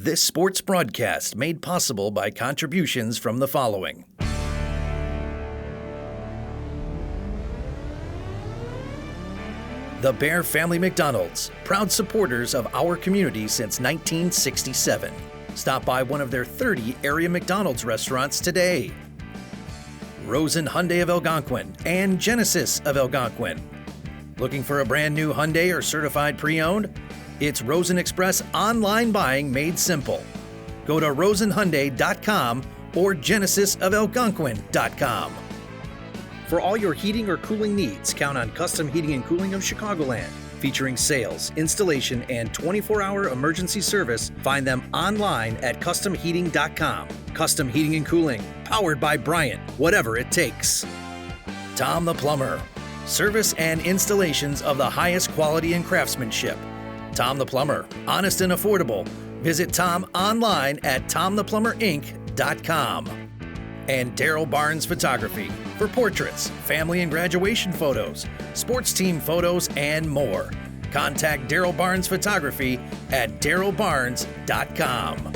This sports broadcast made possible by contributions from the following. The Bear Family McDonald's, proud supporters of our community since 1967. Stop by one of their 30 area McDonald's restaurants today. Rosen Hyundai of Algonquin and Genesis of Algonquin. Looking for a brand new Hyundai or certified pre-owned? It's Rosen Express online buying made simple. Go to rosenhyundai.com or genesisofelgonquin.com. For all your heating or cooling needs, count on Custom Heating and Cooling of Chicagoland. Featuring sales, installation, and 24-hour emergency service, find them online at customheating.com. Custom Heating and Cooling, powered by Bryant, whatever it takes. Tom the Plumber, service and installations of the highest quality and craftsmanship. Tom the Plumber, honest and affordable. Visit Tom online at tomtheplumberinc.com. And Daryl Barnes Photography for portraits, family and graduation photos, sports team photos, and more. Contact Daryl Barnes Photography at darylbarnes.com.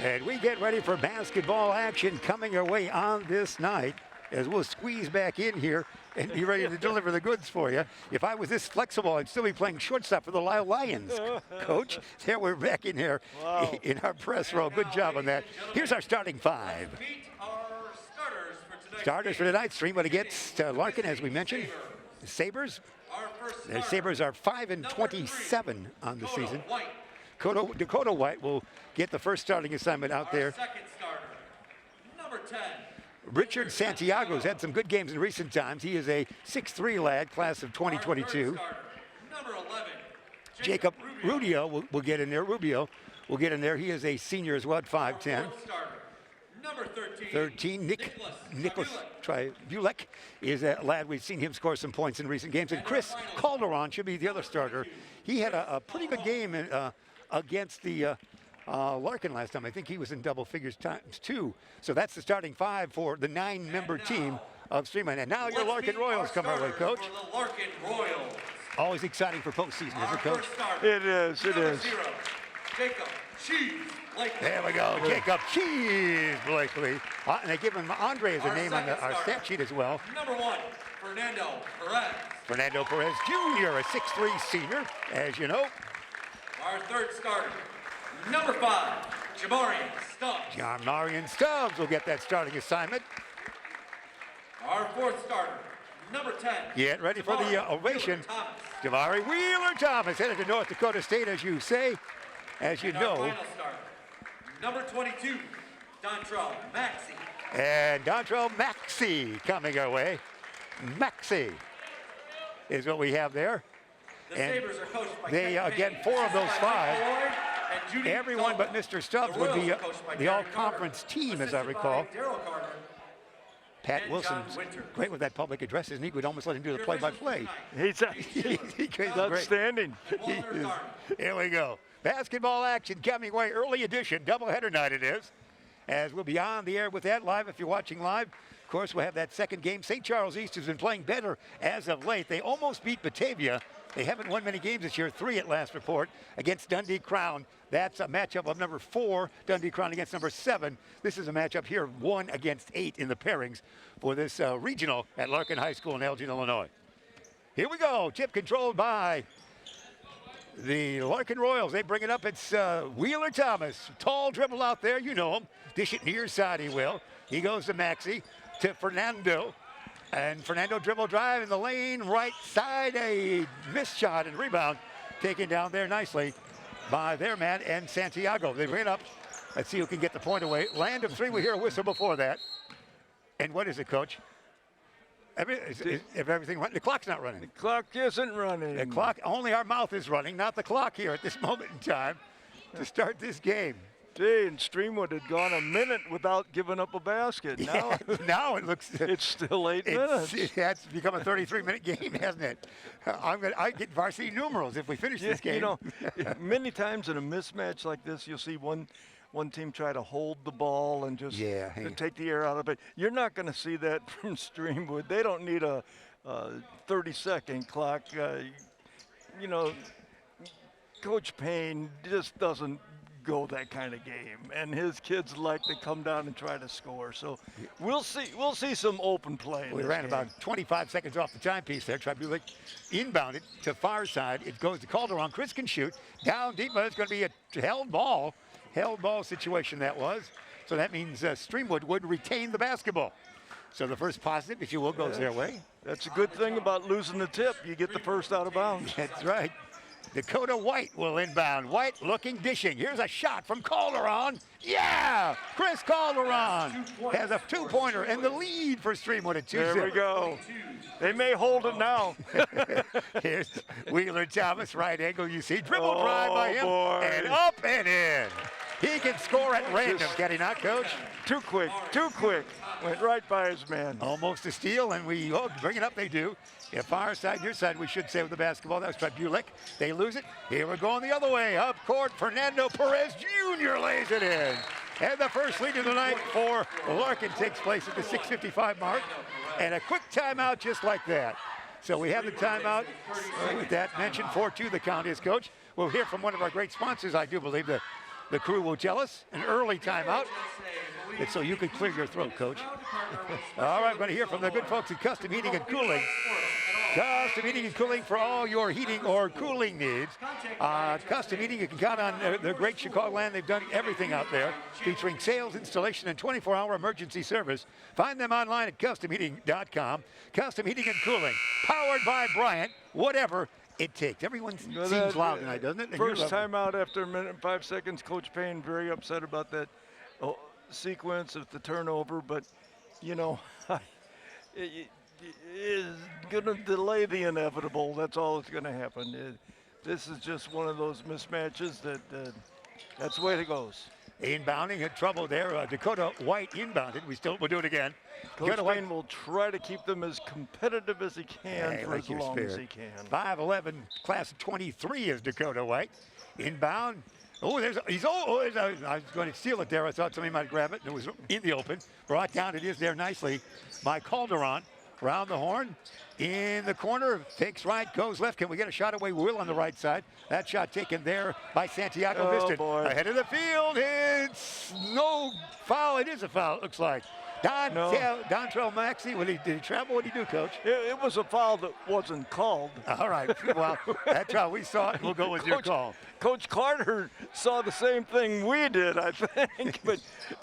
And we get ready for basketball action coming our way on this night as we'll squeeze back in here and be ready to deliver the goods for you. If I was this flexible, I'd still be playing shortstop for the Lyle Lions, Coach. There we're back in here in our press row. Good job on that. Here's our starting five. Starters for tonight, Streamwood against Larkin, as we mentioned. Sabres. The Sabres are 5-27 on the season. Dakota White will get the first starting assignment out there. Second starter, number 10. Richard Santiago's had some good games in recent times. He is a 6'3" lad, class of 2022. Number 11. Jacob Rubio will get in there. Rubio will get in there. He is a senior as well at 5'10". Number 13. 13, Nicholas Bulek is a lad. We've seen him score some points in recent games. And Chris Calderon should be the other starter. He had a pretty good game against the Larkin last time. I think he was in double figures times two. So that's the starting five for the 9-member team of Streamwood. And now your Larkin Royals come our way, Coach. For the Larkin Royals. Always exciting for postseason, isn't it, Coach? It is, it is. 0, Jacob Cheese Blakely. There we go, Jacob Cheese Blakely. And they give him Andre as a name on our stat sheet as well. Number 1, Fernando Perez. Fernando Perez Jr., a 6'3" senior, as you know. Our third starter, number 5, Jamarian Stubbs. Jamarian Stubbs will get that starting assignment. Our fourth starter, number 10. Get ready for the ovation. Jamari Wheeler-Thomas headed to North Dakota State, as you say, as you know. Final starter, number 22, Dontrell Maxey. And Dontrell Maxey coming our way. Maxey is what we have there. The And Sabres are coached by they get 4 of those 5. Everyone but Mr. Stubbs would be the all-conference team, as I recall. Pat Wilson's great with that public address, isn't he? We'd almost let him do the play-by-play. He's outstanding. Here we go. Basketball action coming away. Early edition, doubleheader night it is. As we'll be on the air with that live if you're watching live. Of course, we'll have that second game. St. Charles East has been playing better as of late. They almost beat Batavia. They haven't won many games this year, 3 at last report, against Dundee Crown. That's a matchup of number 4, Dundee Crown against number 7. This is a matchup here, 1 against 8 in the pairings for this regional at Larkin High School in Elgin, Illinois. Here we go. Tip controlled by the Larkin Royals. They bring it up. It's Wheeler Thomas. Tall dribble out there. You know him. Dish it near side, he will. He goes to Maxey, to Fernando. And Fernando dribble drive in the lane, right side, a missed shot and rebound taken down there nicely by their man and Santiago. They bring it up. Let's see who can get the point away. Land of 3, we hear a whistle before that. And what is it, Coach? If everything runs, the clock's not running. The clock isn't running. The clock, only our mouth is running, not the clock here at this moment in time to start this game. Gee, and Streamwood had gone a minute without giving up a basket. Now, now it looks. It's still 8 minutes. It's become a 33-minute game, hasn't it? I get varsity numerals if we finish this game. You know, many times in a mismatch like this, you'll see one team try to hold the ball and just to take the air out of it. You're not going to see that from Streamwood. They don't need a 30-second clock. You know, Coach Payne just doesn't go that kind of game, and his kids like to come down and try to score. So we'll see some open play. We ran about 25 seconds off the timepiece there. Tribulic inbounded to far side. It goes to Calderon. Chris can shoot down deep, but it's going to be a held ball situation that was. So that means Streamwood would retain the basketball. So the first positive, if you will, goes their way. That's a good thing about losing the tip. You get the first out of bounds. That's right. Dakota White will inbound. White looking, dishing. Here's a shot from Calderon. Yeah! Chris Calderon has a 2-pointer and the lead for Streamwood at 2-0. There we go. They may hold it now. Here's Wheeler Thomas, right angle. You see dribble drive by him, boy. And up and in. He can score at random, can he not, Coach? Too quick. Went right by his man. Almost a steal, and we bring it up. They do. Yeah, far side, near side, we should say with the basketball. That was Tribulic. They lose it. Here we're going the other way. Up court, Fernando Perez Jr. lays it in. And the first lead of the night for Larkin takes place at the 6:55 mark. And a quick timeout just like that. So we have the timeout. With that mentioned, 4-2 the count is, Coach. We'll hear from one of our great sponsors, I do believe. The crew will tell us an early timeout. It's so you can clear your throat, Coach. All right, we're going to hear from the good folks at Custom Heating and Cooling. Custom Heating and Cooling for all your heating or cooling needs. Custom Heating, you can count on the great Chicagoland. They've done everything out there, featuring sales, installation, and 24-hour emergency service. Find them online at customheating.com. Custom Heating and Cooling, powered by Bryant, whatever it takes. Everyone seems loud tonight, doesn't it? First time out after 1 minute and 5 seconds. Coach Payne very upset about that sequence of the turnover, but, you know, it is going to delay the inevitable. That's all that's going to happen. This is just one of those mismatches that's the way it goes. Inbounding, had trouble there. Dakota White inbounded. We'll do it again. Coach Payne will try to keep them as competitive as he can for as long as he can. 5'11", class of 23 is Dakota White. Inbound. Oh, I was going to steal it there. I thought somebody might grab it, and it was in the open. Brought down, it is there nicely by Calderon. Round the horn, in the corner, fakes right, goes left. Can we get a shot away? Will on the right side. That shot taken there by Santiago. Missed it. Ahead of the field. It's no foul. It is a foul, it looks like. Dontrell Maxey, did he travel? What did he do, Coach? It was a foul that wasn't called. All right. Well, that's how we saw it. We'll go with your call. Coach Carter saw the same thing we did, I think.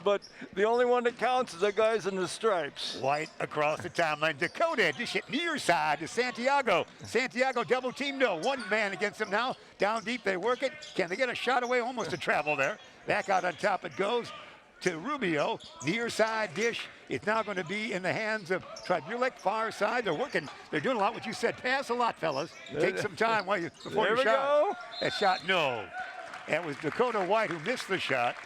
but the only one that counts is the guys in the stripes. White across the timeline. Dakota dish it near side to Santiago. Santiago double team. No, one man against him now. Down deep, they work it. Can they get a shot away? Almost a travel there. Back out on top it goes to Rubio, near side dish. It's now going to be in the hands of Tribulic, far side. They're working. They're doing a lot. What you said, pass a lot, fellas. Take some time before you shot. Go. That shot, no. It was Dakota White who missed the shot.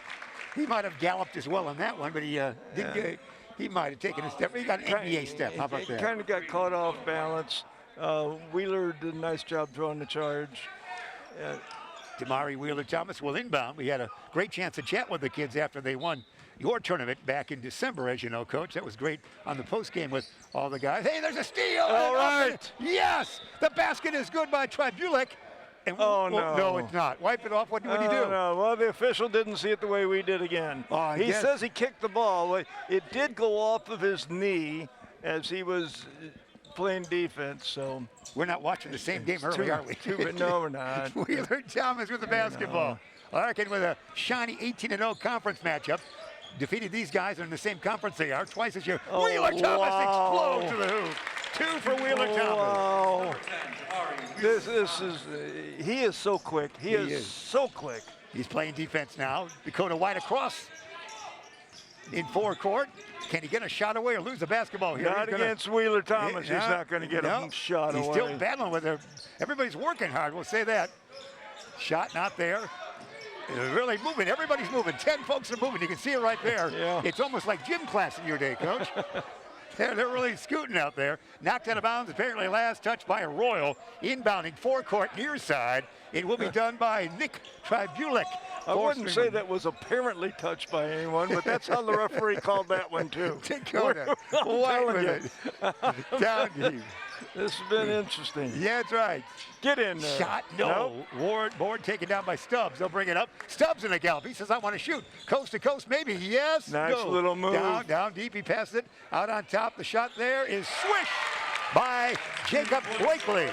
He might have galloped as well on that one, but he didn't. He might have taken a step. He got an NBA step. How about that? Kind of got caught off balance. Wheeler did a nice job drawing the charge. Damari Wheeler Thomas will inbound. We had a great chance to chat with the kids after they won your tournament back in December, as you know, Coach. That was great on the post game with all the guys. Hey, there's a steal. All right. Yes, the basket is good by Tribulek. And no, it's not. Wipe it off. What did he do? No. Well, the official didn't see it the way we did again. He says he kicked the ball. It did go off of his knee as he was playing defense. So we're not watching the same game early, are we? No, we're not. Wheeler Thomas with the basketball. Larkin with a shiny 18-0 conference matchup. Defeated these guys are in the same conference they are. Twice this year. Wheeler Thomas explodes to the hoop. 2 for Wheeler Thomas. This is he is so quick. He is so quick. He's playing defense now. Dakota White across in forecourt. Can he get a shot away or lose the basketball here? Not against Wheeler Thomas. He's not going to get a shot away. He's still battling with her. Everybody's working hard. We'll say that. Shot not there. They're really moving. Everybody's moving. 10 folks are moving. You can see it right there. Yeah. It's almost like gym class in your day, Coach. They're really scooting out there. Knocked out of bounds. Apparently last touch by Arroyo. Inbounding forecourt near side. It will be done by Nick Tribulek. I wouldn't say that was apparently touched by anyone, but that's how the referee called that one too. Dakota White with it. Down deep. This has been interesting. Yeah, that's right. Get in there. Shot, no. Nope. Ward taken down by Stubbs. They'll bring it up. Stubbs in the gallop. He says, I want to shoot. Coast to coast, maybe. Yes. Nice little move. Down deep. He passes it. Out on top. The shot there is swished by Jacob Blakely.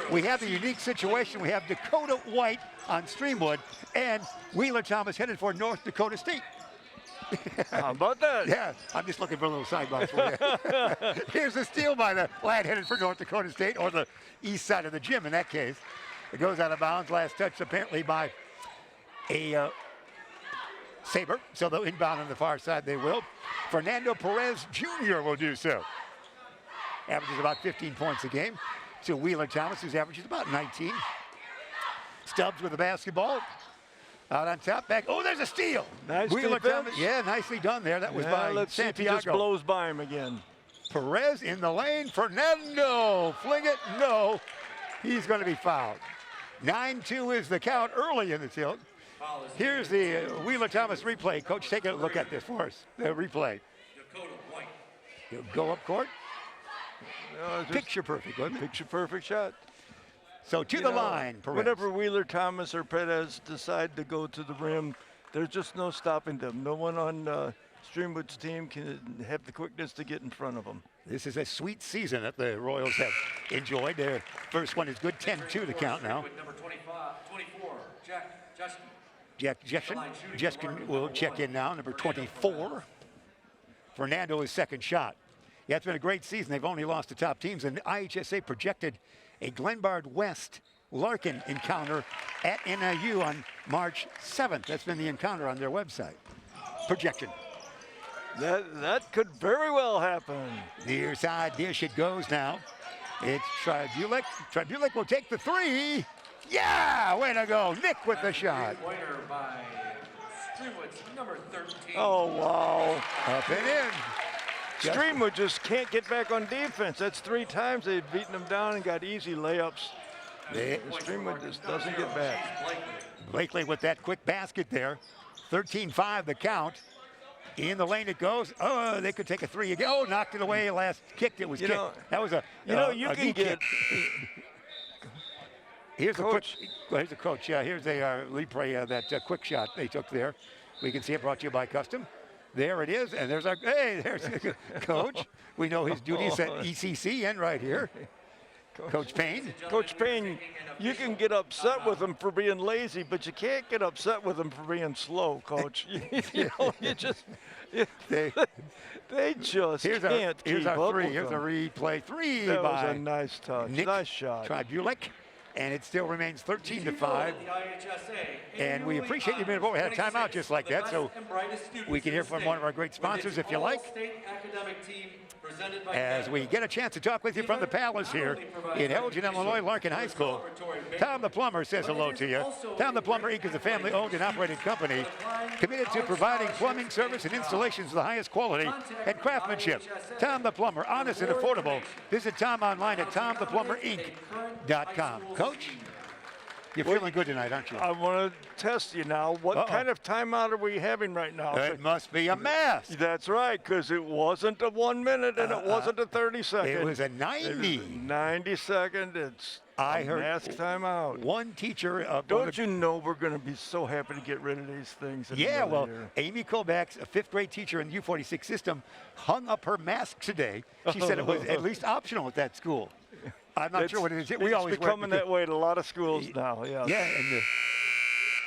We have the unique situation. We have Dakota White on Streamwood and Wheeler Thomas headed for North Dakota State. How about that? Yeah, I'm just looking for a little sidebar for you. Here's a steal by the lad headed for North Dakota State, or the east side of the gym in that case. It goes out of bounds. Last touch apparently by a Sabre. So they'll inbound on the far side, they will. Fernando Perez Jr. will do so. Averages about 15 points a game. To Wheeler Thomas, whose averages about 19. Stubbs with the basketball. Out on top, back. Oh, there's a steal. Nice Wheeler defense. Thomas. Yeah, nicely done there. That was by let's Santiago. see if he just blows by him again. Perez in the lane. Fernando. Fling it. No. He's going to be fouled. 9-2 is the count early in the tilt. Here's the Wheeler Thomas replay. Coach, take a look at this for us. The replay. Dakota White. He'll go up court. Picture perfect, wasn't it? Picture perfect shot. So to the line, Perez. Whenever Wheeler Thomas or Perez decide to go to the rim, there's just no stopping them. No one on Streamwood's team can have the quickness to get in front of them. This is a sweet season that the Royals have enjoyed. Their first one is good, 10-2 the count now. Number 24, Jack Jeskin will check in now, number 24. Fernando is second shot. Yeah, it's been a great season. They've only lost to top teams, and IHSA projected a Glenbard West Larkin encounter at NIU on March 7th. That's been the encounter on their website. Projection. That could very well happen. Near side dish it goes now. It's Tribulek. Tribulek will take the three. Yeah, way to go. Nick with the shot. Winner by Streamwood's number 13. Oh, wow. Up and in. Streamwood just can't get back on defense. That's 3 times they've beaten them down and got easy layups. Streamwood just doesn't get back. Blakely with that quick basket there. 13-5 the count. In the lane it goes. Oh, they could take a three again. Oh, knocked it away. Last kicked. It was kicked. That was a you can get. Here's coach. Here's the coach. Yeah, here's a replay that quick shot they took there. We can see it brought to you by Custom. There it is, and there's our, hey, there's Coach. We know his duties at ECCN right here. Coach Payne. Coach Payne, you can get upset with him for being lazy, but you can't get upset with him for being slow, Coach. They just can't Here's keep our up three. with Here's a them. replay. Three That by was a nice touch. Nick Nice shot. Tribulek. And it still remains 13-5. And we appreciate you being involved. We had a timeout just like that, so we can hear from one of our great sponsors if you like. As we get a chance to talk with you from the Palace here in Elgin, Illinois, Larkin High School. Tom the Plumber says hello to you. Tom the Plumber, Inc. is a family-owned and operated company committed to providing plumbing service and installations of the highest quality and craftsmanship. Tom the Plumber, honest and affordable. Visit Tom online at tomtheplumberinc.com. Coach? You're feeling good tonight, aren't you? I want to test you now. What kind of timeout are we having right now? It must be a mask. That's right, because it wasn't a 1 minute and it wasn't a 30-second. It was a 90. 90-second. It's I heard mask timeout. One teacher. Don't you know we're going to be so happy to get rid of these things? Yeah, well, Amy Kovacs, a 5th grade teacher in the U46 system, hung up her mask today. She said it was at least optional at that school. I'm not sure what it is. We always it's becoming that way at a lot of schools now. Yeah. Yeah,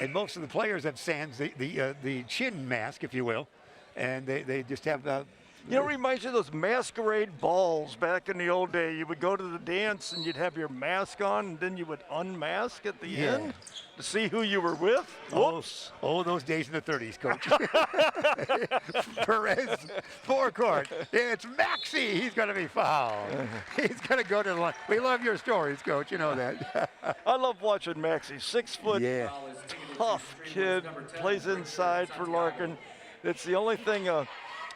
and most of the players have sans the chin mask, if you will, and they just have You know, it reminds you of those masquerade balls back in the old day. You would go to the dance and you'd have your mask on, and then you would unmask at the end to see who you were with. Whoops. Oh, those days in the 30s, Coach. Perez, forecourt. It's Maxey. He's going to be fouled. He's going to go to the line. We love your stories, Coach. You know that. I love watching Maxey. 6 foot, tough kid, plays inside for Larkin. It's the only thing.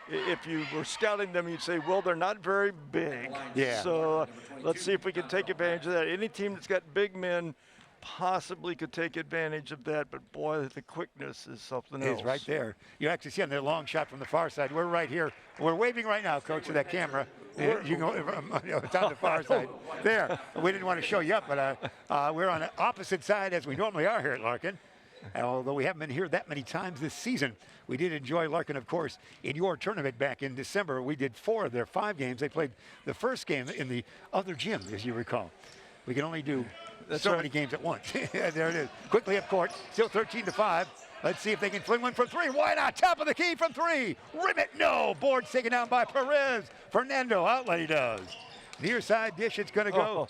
If you were scouting them, you'd say, well, they're not very big. Yeah. So let's see if we can take advantage of that. Any team that's got big men possibly could take advantage of that, but boy, the quickness is something else. It's right there. You actually see on their long shot from the far side. We're right here. We're waving right now, Coach, to that camera. You go, it's on the far side. There. We didn't want to show you up, but we're on the opposite side as we normally are here at Larkin. And although we haven't been here that many times this season, we did enjoy Larkin, of course, in your tournament back in December. We did 4 of their 5 games. They played the first game in the other gym, as you recall. We can only do many games at once. There it is. Quickly up court, still 13-5. Let's see if they can fling one from 3. Why not? Top of the key from 3. Rim it, no. Board's taken down by Perez. Fernando, outlet he does. Near side dish, it's going to go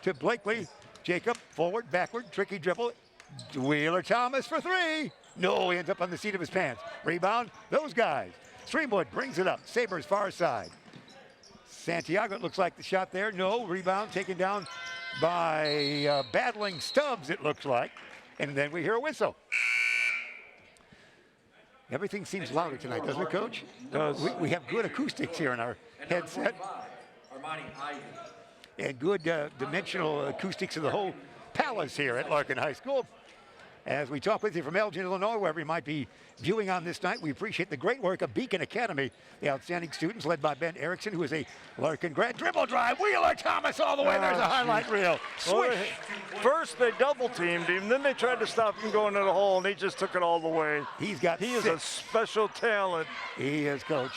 to Blakely. Jacob, forward, backward, tricky dribble. Wheeler Thomas for 3. No, he ends up on the seat of his pants. Rebound, those guys. Streamwood brings it up. Sabres far side. Santiago, it looks like the shot there. No, rebound taken down by battling Stubbs, it looks like. And then we hear a whistle. Everything seems louder tonight, doesn't it, Coach? We have good acoustics here in our headset. And good dimensional acoustics of the whole palace here at Larkin High School. As we talk with you from Elgin, Illinois, wherever you might be viewing on this night, we appreciate the great work of Beacon Academy, the outstanding students led by Ben Erickson, who is a Larkin grad. Dribble drive, Wheeler Thomas all the way. There's a highlight reel. Swish. First they double teamed him, then they tried to stop him going to the hole, and he just took it all the way. He is a special talent. He is, Coach.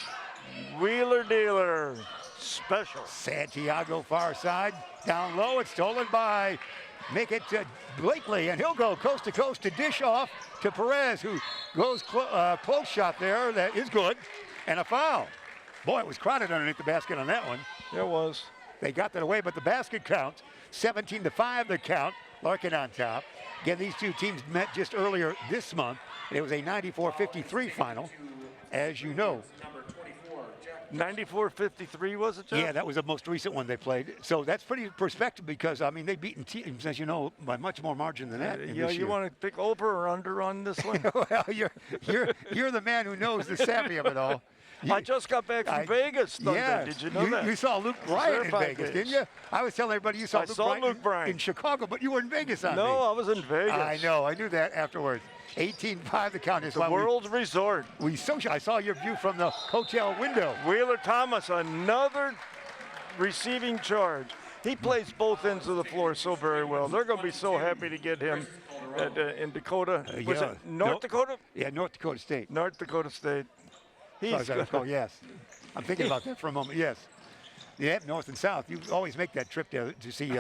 Wheeler dealer, special. Santiago far side, down low. It's stolen by make it to Blakely, and he'll go coast to coast to dish off to Perez, who goes close shot there. That is good. And a foul. Boy, it was crowded underneath the basket on that one. It was. They got that away, but the basket counts. 17-5 the count. Larkin on top. Again, these two teams met just earlier this month. It was a 94-53 final, as you know. 94-53 was it, Jeff? Yeah, that was the most recent one they played. So that's pretty perspective because, I mean, they've beaten teams, as you know, by much more margin than that. You want to pick over or under on this one? Well, you're the man who knows the savvy of it all. I just got back from Vegas Sunday. Yeah, did you know that? You saw Luke Bryant in Vegas, didn't you? I was telling everybody you saw Luke Bryant in Chicago, but you were in Vegas on me. No, I was in Vegas. I know. I knew that afterwards. 18-5 the count is the world's resort. I saw your view from the hotel window. Wheeler Thomas, another receiving charge. He plays both ends of the floor so very well. They're going to be so happy to get him in Dakota. Was it North Dakota? Yeah, North Dakota State. North Dakota State. He's yes. I'm thinking about that for a moment. Yes. Yeah, North and South. You always make that trip to see,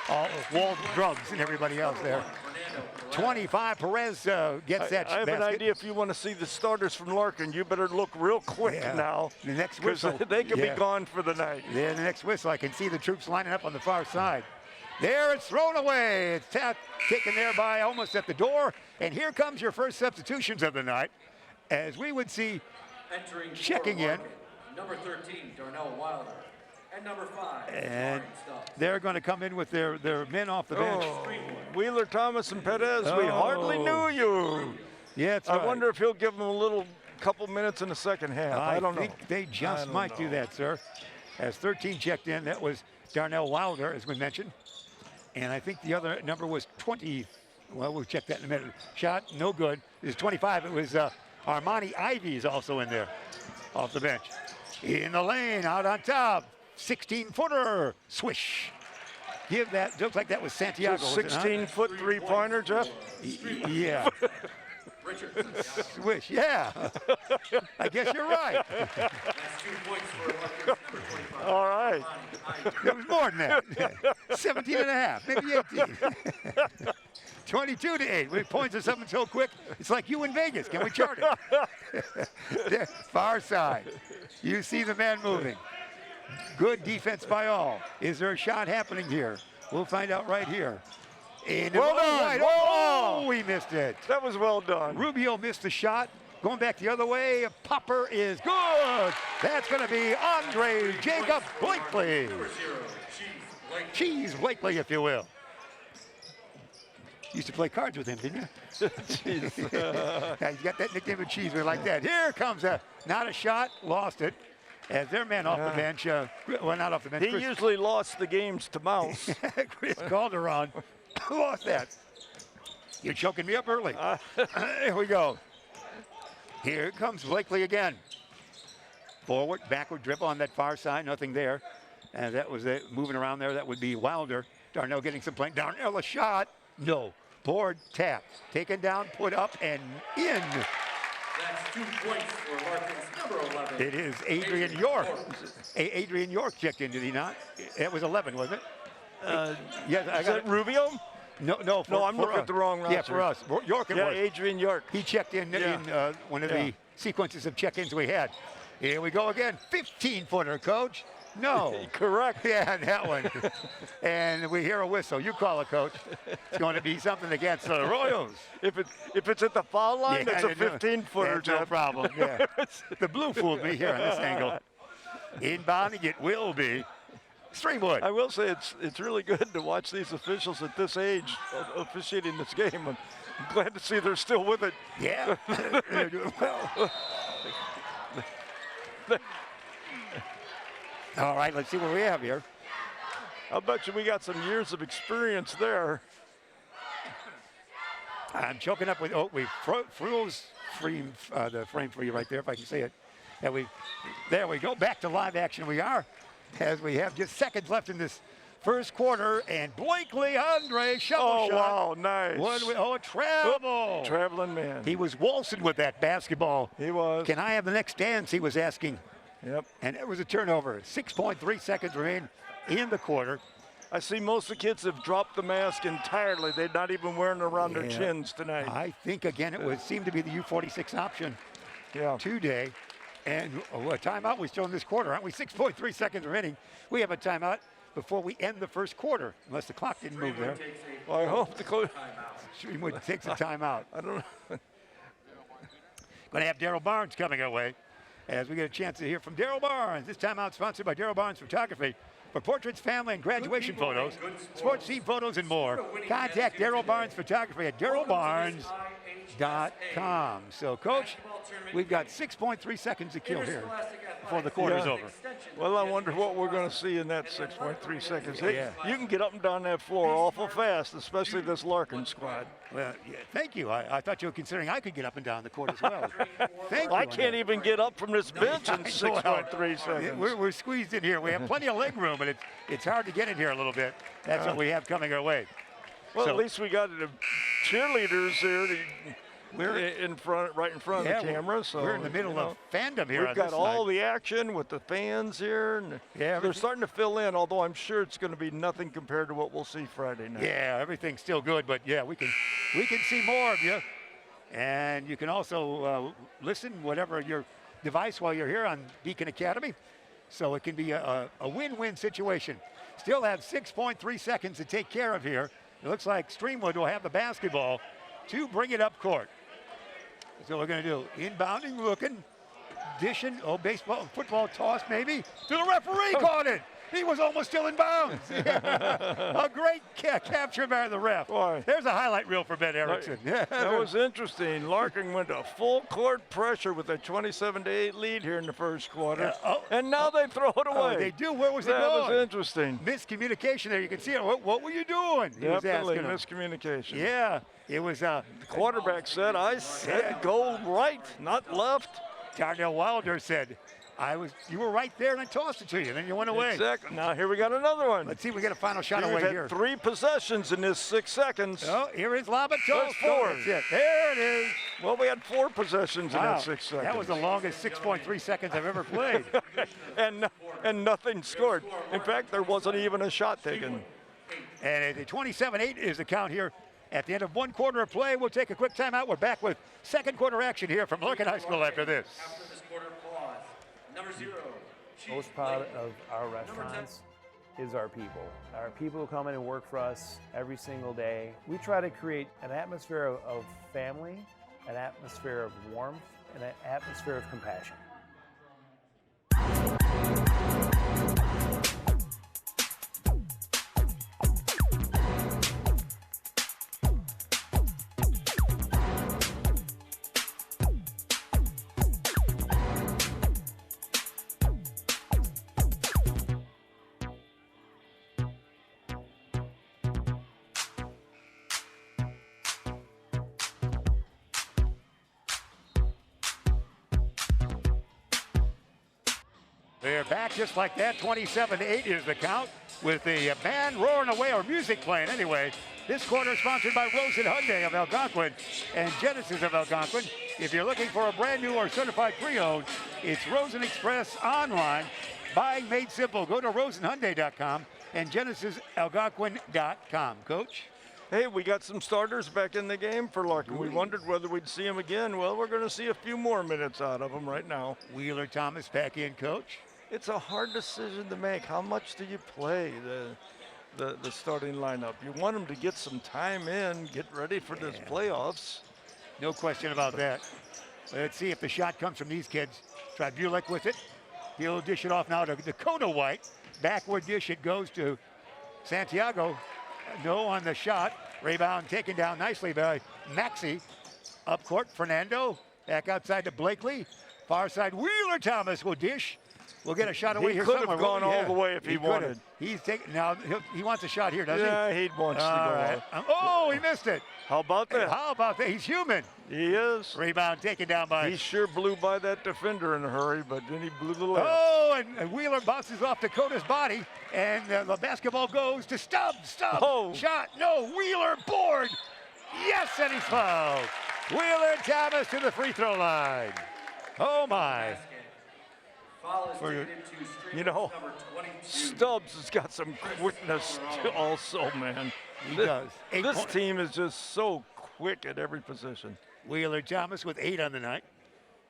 all Wald Drugs and everybody else there. 25, Perez gets that I have basket. an idea. If you want to see the starters from Larkin, you better look real quick now. The next whistle. They could be gone for the night. Yeah, the next whistle, I can see the troops lining up on the far side. There, it's thrown away. It's taken there by almost at the door. And here comes your first substitutions of the night. As we would see checking in. Number 13, Darnell Wilder. And number 5, and they're going to come in with their men off the bench. Wheeler Thomas and Perez, we hardly knew you. Yeah, I wonder if he'll give them a couple minutes in the second half. I don't know. I think they just might do that, sir. As 13 checked in, that was Darnell Wilder, as we mentioned. And I think the other number was 20. Well, we'll check that in a minute. Shot, no good. It was 25. It was Armani Ivy's also in there off the bench. In the lane, out on top. 16-footer. Swish. Give that. Looks like that was Santiago. 16-foot three-pointer, Jeff? Yeah. Swish, yeah. I guess you're right. That's 2 points for Larkin. All right. It was more than that. 17 and a half, maybe 18. 22-8. We points us up so quick. It's like you in Vegas. Can we chart it? There, far side. You see the man moving. Good defense by all. Is there a shot happening here? We'll find out right here. And well done. Right. Oh, we missed it. That was well done. Rubio missed the shot. Going back the other way, Popper is good. That's going to be Andre Jacob Blakely. Cheese Blakely, if you will. Used to play cards with him, didn't you? He's got that nickname of Cheese. We like that. Here comes not a shot, lost it. As their man off the bench, well, not off the bench. He usually lost the games to Mouse. Chris Calderon lost that. You're choking me up early. Here we go. Here comes Blakely again. Forward, backward drip on that far side, nothing there. And that was it. Moving around there, that would be Wilder. Darnell getting some play. Darnell a shot. No. Board tap. Taken down, put up, and in. That's 2 points for Larkin's number 11. It is Adrian York. Adrian York checked in, did he not? It was 11, wasn't it? Yes, I got it. Rubio? No, I'm looking at the wrong roster. Yeah, for us. York it was. Adrian York. He checked in one of the sequences of check-ins we had. Here we go again. 15-footer, Coach. No. Correct. Yeah, that one. And we hear a whistle. You call it, Coach. It's going to be something against the Royals. If it's at the foul line, it's a 15-footer. No problem. Yeah. The blue fooled me here on this angle. Inbounding, it will be Streamwood. I will say it's really good to watch these officials at this age officiating this game. I'm glad to see they're still with it. Yeah. They're doing well. All right, let's see what we have here. I'll bet you we got some years of experience there. I'm choking up with, we froze the frame for you right there, if I can say it. And there we go, back to live action we are, as we have just seconds left in this first quarter, and Blakely Andre shovel shot. Oh, wow, nice. Travel. Traveling man. He was waltzing with that basketball. He was. Can I have the next dance, he was asking. Yep. And it was a turnover. 6.3 seconds remain in the quarter. I see most of the kids have dropped the mask entirely. They're not even wearing it around their chins tonight. I think, again, it seemed to be the U46 option today. And a timeout was still in this quarter, aren't we? 6.3 seconds remaining. We have a timeout before we end the first quarter, unless the clock didn't move there. Well, I hope the Streamwood takes a timeout. I don't know. Going to have Daryl Barnes coming our way as we get a chance to hear from Daryl Barnes. This timeout sponsored by Daryl Barnes Photography. For portraits, family, and graduation photos, sports team photos, and more, contact Daryl Barnes Photography at darylbarnes.com. So, Coach, we've got 6.3 seconds to kill here before the quarter's over. Well, I wonder what we're going to see in that 6.3 seconds. Hey, you can get up and down that floor awful fast, especially this Larkin squad. Well, thank you. I thought you were considering I could get up and down the court as well. Thank you. I can't even get up from this bench in 6.3 seconds. We're squeezed in here. We have plenty of leg room, but it's hard to get in here a little bit. That's what we have coming our way. Well, at least we got the cheerleaders here. We're right in front of the camera. So we're in the middle of fandom here. We've got all the action with the fans here. And they're starting to fill in, although I'm sure it's going to be nothing compared to what we'll see Friday night. Yeah, everything's still good, but we can see more of you. And you can also listen whatever your device while you're here on Beacon Academy. So it can be a win-win situation. Still have 6.3 seconds to take care of here. It looks like Streamwood will have the basketball to bring it up court. So we're going to do inbounding, looking, dishing, baseball, football toss maybe. To the referee, caught it. He was almost still in bounds. A great captured by the ref. Boy. There's a highlight reel for Ben Erickson. That was interesting. Larkin went to full court pressure with a 27-8 lead here in the first quarter. And now they throw it away. They do. Where was it going? That was interesting. Miscommunication there. You can see it. What were you doing? Definitely miscommunication. Yeah. It was. The quarterback said, I said go right, not left. Darnell Wilder said, you were right there and I tossed it to you, and then you went away. Exactly. Now here we got another one. Let's see if we get a final shot away We've here. had 3 possessions in this 6 seconds. Oh, here is lob and toss. There's 4. That's it. There it is. Well, we had 4 possessions in that 6 seconds. That was the longest 6.3 seconds I've ever played. and nothing scored. In fact, there wasn't even a shot taken. And the 27-8 is the count here. At the end of 1 quarter of play, we'll take a quick timeout. We're back with second quarter action here from Larkin High School after this. After this quarter pause, number 0. Most proud of our restaurants is our people. Our people who come in and work for us every single day. We try to create an atmosphere of family, an atmosphere of warmth, and an atmosphere of compassion. They're back just like that. 27-8 is the count with the band roaring away, or music playing anyway. This quarter sponsored by Rosen Hyundai of Algonquin and Genesis of Algonquin. If you're looking for a brand new or certified pre-owned, it's Rosen Express online. Buying made simple. Go to rosenhyundai.com and genesisalgonquin.com. Coach? Hey, we got some starters back in the game for Larkin. We wondered whether we'd see them again. Well, we're going to see a few more minutes out of them right now. Wheeler Thomas back in, Coach. It's a hard decision to make. How much do you play the starting lineup? You want them to get some time in, get ready for this playoffs. No question about that. Let's see if the shot comes from these kids. Tribulek with it. He'll dish it off now to Dakota White. Backward dish it goes to Santiago. No on the shot. Rebound taken down nicely by Maxey. Up court, Fernando. Back outside to Blakely. Far side, Wheeler Thomas will dish. We'll get a shot away here somewhere. He could have gone all the way if he wanted. He's taking, now he wants a shot here, doesn't he? Yeah, he wants to go. Right. Oh, he missed it. How about that? How about that? He's human. He is. Rebound taken down by. He sure blew by that defender in a hurry, but then he blew the left. Oh, and Wheeler bounces off Dakota's body, and the basketball goes to Stubbs. Oh. Shot. No. Wheeler board. Yes, and he's fouled. Wheeler Thomas to the free throw line. Oh my. You know, Stubbs has got some quickness also, man. He does. This team is just so quick at every position. Wheeler Thomas with 8 on the night.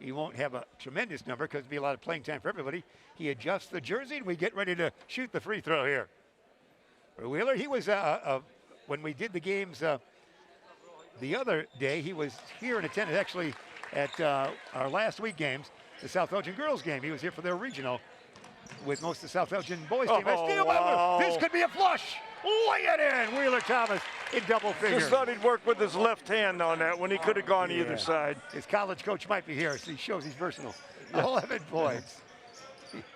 He won't have a tremendous number because it'll be a lot of playing time for everybody. He adjusts the jersey, and we get ready to shoot the free throw here. For Wheeler, he was, when we did the games the other day, he was here in attendance actually at our last week games. The South Elgin girls game. He was here for their regional with most of the South Elgin boys team. Wow. This could be a flush. Lay it in. Wheeler Thomas in double figures. Just thought he'd work with his left hand on that when he could have gone either side. His college coach might be here, so he shows he's versatile. 11 points.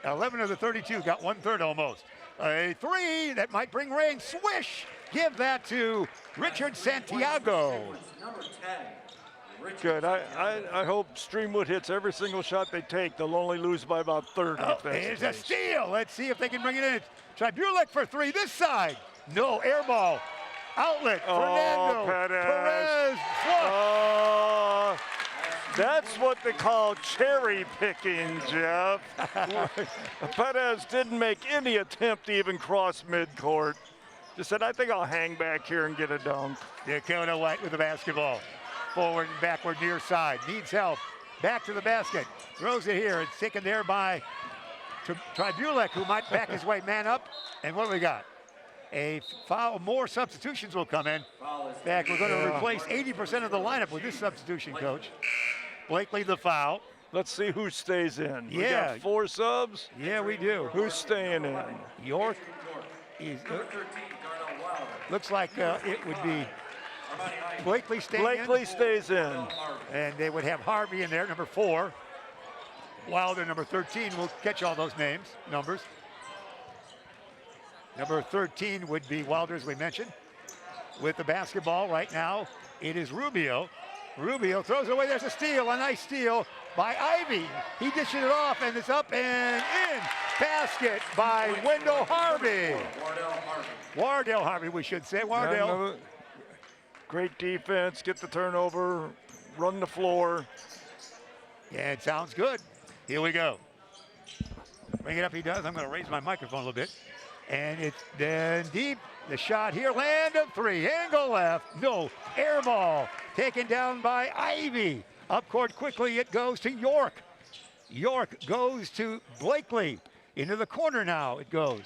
11 of the 32, got 1/3 almost. A 3 that might bring rain. Swish. Give that to Richard Santiago. Number 10. Good. I hope Streamwood hits every single shot they take. They'll only lose by about 30. Here's a steal. Let's see if they can bring it in. Tribulek for 3 this side. No, air ball. Outlet. Fernando. Perez. That's what they call cherry picking, Jeff. Perez didn't make any attempt to even cross midcourt. Just said, I think I'll hang back here and get a dunk. Dakota White with the basketball. Forward and backward near side. Needs help. Back to the basket. Throws it here. It's taken there by Tribulek, who might back his way man up. And what do we got? A foul. More substitutions will come in. In fact, we're going to replace 80% of the lineup with this substitution, Coach. Blakely the foul. Let's see who stays in. We got 4 subs. Yeah, we do. Who's staying in? York. He's Number 13, Darnell Looks like it would be Blakely staying Blakely in. stays in. And they would have Harvey in there, number 4. Wilder, number 13. We'll catch all those numbers. Number 13 would be Wilder, as we mentioned. With the basketball right now, it is Rubio. Rubio throws it away. There's a steal, a nice steal by Ivy. He dishes it off, and it's up and in. Basket by Wendell Harvey. Wardell Harvey, we should say. Wardell. Great defense, get the turnover, run the floor. Yeah, it sounds good. Here we go. Bring it up, he does. I'm going to raise my microphone a little bit. And it's then deep. The shot here, land of 3, angle left. No, air ball taken down by Ivy. Up court quickly, it goes to York. York goes to Blakely. Into the corner now it goes.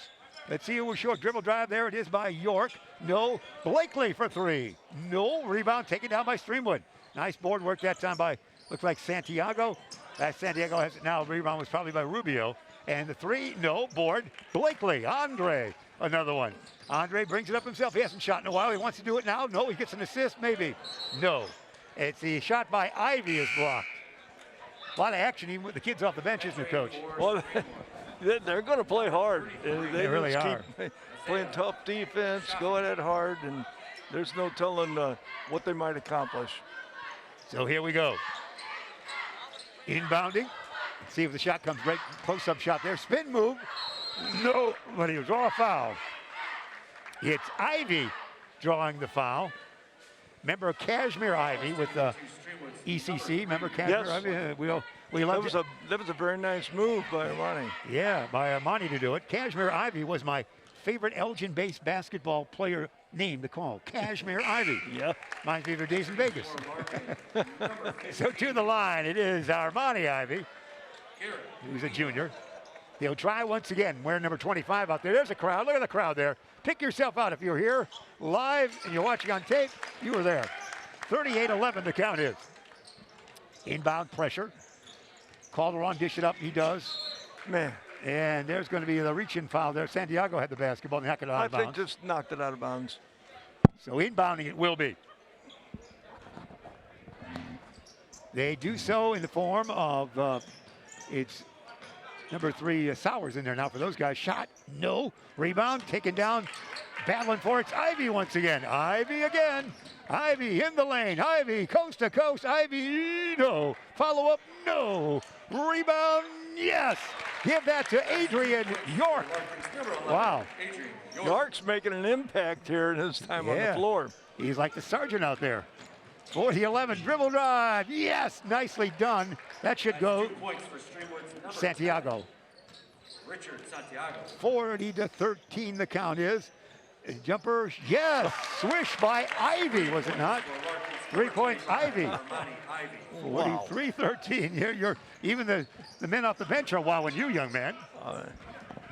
Let's see who will show a dribble drive. There it is by York. No, Blakely for 3. No, rebound taken down by Streamwood. Nice board work that time by, looks like Santiago. Santiago has it now. Rebound was probably by Rubio. And the 3, no, board. Blakely, Andre, another one. Andre brings it up himself. He hasn't shot in a while. He wants to do it now. No, he gets an assist, maybe. No. It's the shot by Ivy is blocked. A lot of action even with the kids off the bench, isn't it, Coach? Well, they're going to play hard. They really are. Keep playing tough defense, going at hard, and there's no telling what they might accomplish. So here we go. Inbounding. See if the shot comes right. Close-up shot there. Spin move. No, but he'll draw a foul. It's Ivy drawing the foul. Remember Kashmir Ivy with the ECC. Remember Kashmir Ivy? We loved it. That was a very nice move by Armani. Yeah, by Armani to do it. Kashmir Ivy was my favorite Elgin-based basketball player name to call. Kashmir Ivy. Yeah. Reminds me of their days in Vegas. So to the line, it is Armani Ivy, who's a junior. He'll try once again, wearing number 25 out there. There's a crowd. Look at the crowd there. Pick yourself out. If you're here live and you're watching on tape, you were there. 38-11 the count is. Inbound pressure. Calderon dish it up. He does. Man. And there's going to be the reach-in foul there. Santiago had the basketball, knocked it out of bounds. I think just knocked it out of bounds. So inbounding it will be. They do so in the form of, it's number 3, Sowers in there now for those guys. Shot, no. Rebound, taken down, battling for it. It's Ivy once again. Ivy again. Ivy in the lane. Ivy coast to coast. Ivy, no. Follow up, no. Rebound, yes. Give that to Adrian York. Wow. York's making an impact here in his time on the floor. He's like the sergeant out there. 40-11 dribble drive. Yes, nicely done. That should go Santiago. Richard Santiago. 40-13 the count is. Jumper, yes. Swish by Ivy, was it not? 3-point Ivy. 43-13. You're even the men off the bench are wowing you, young man.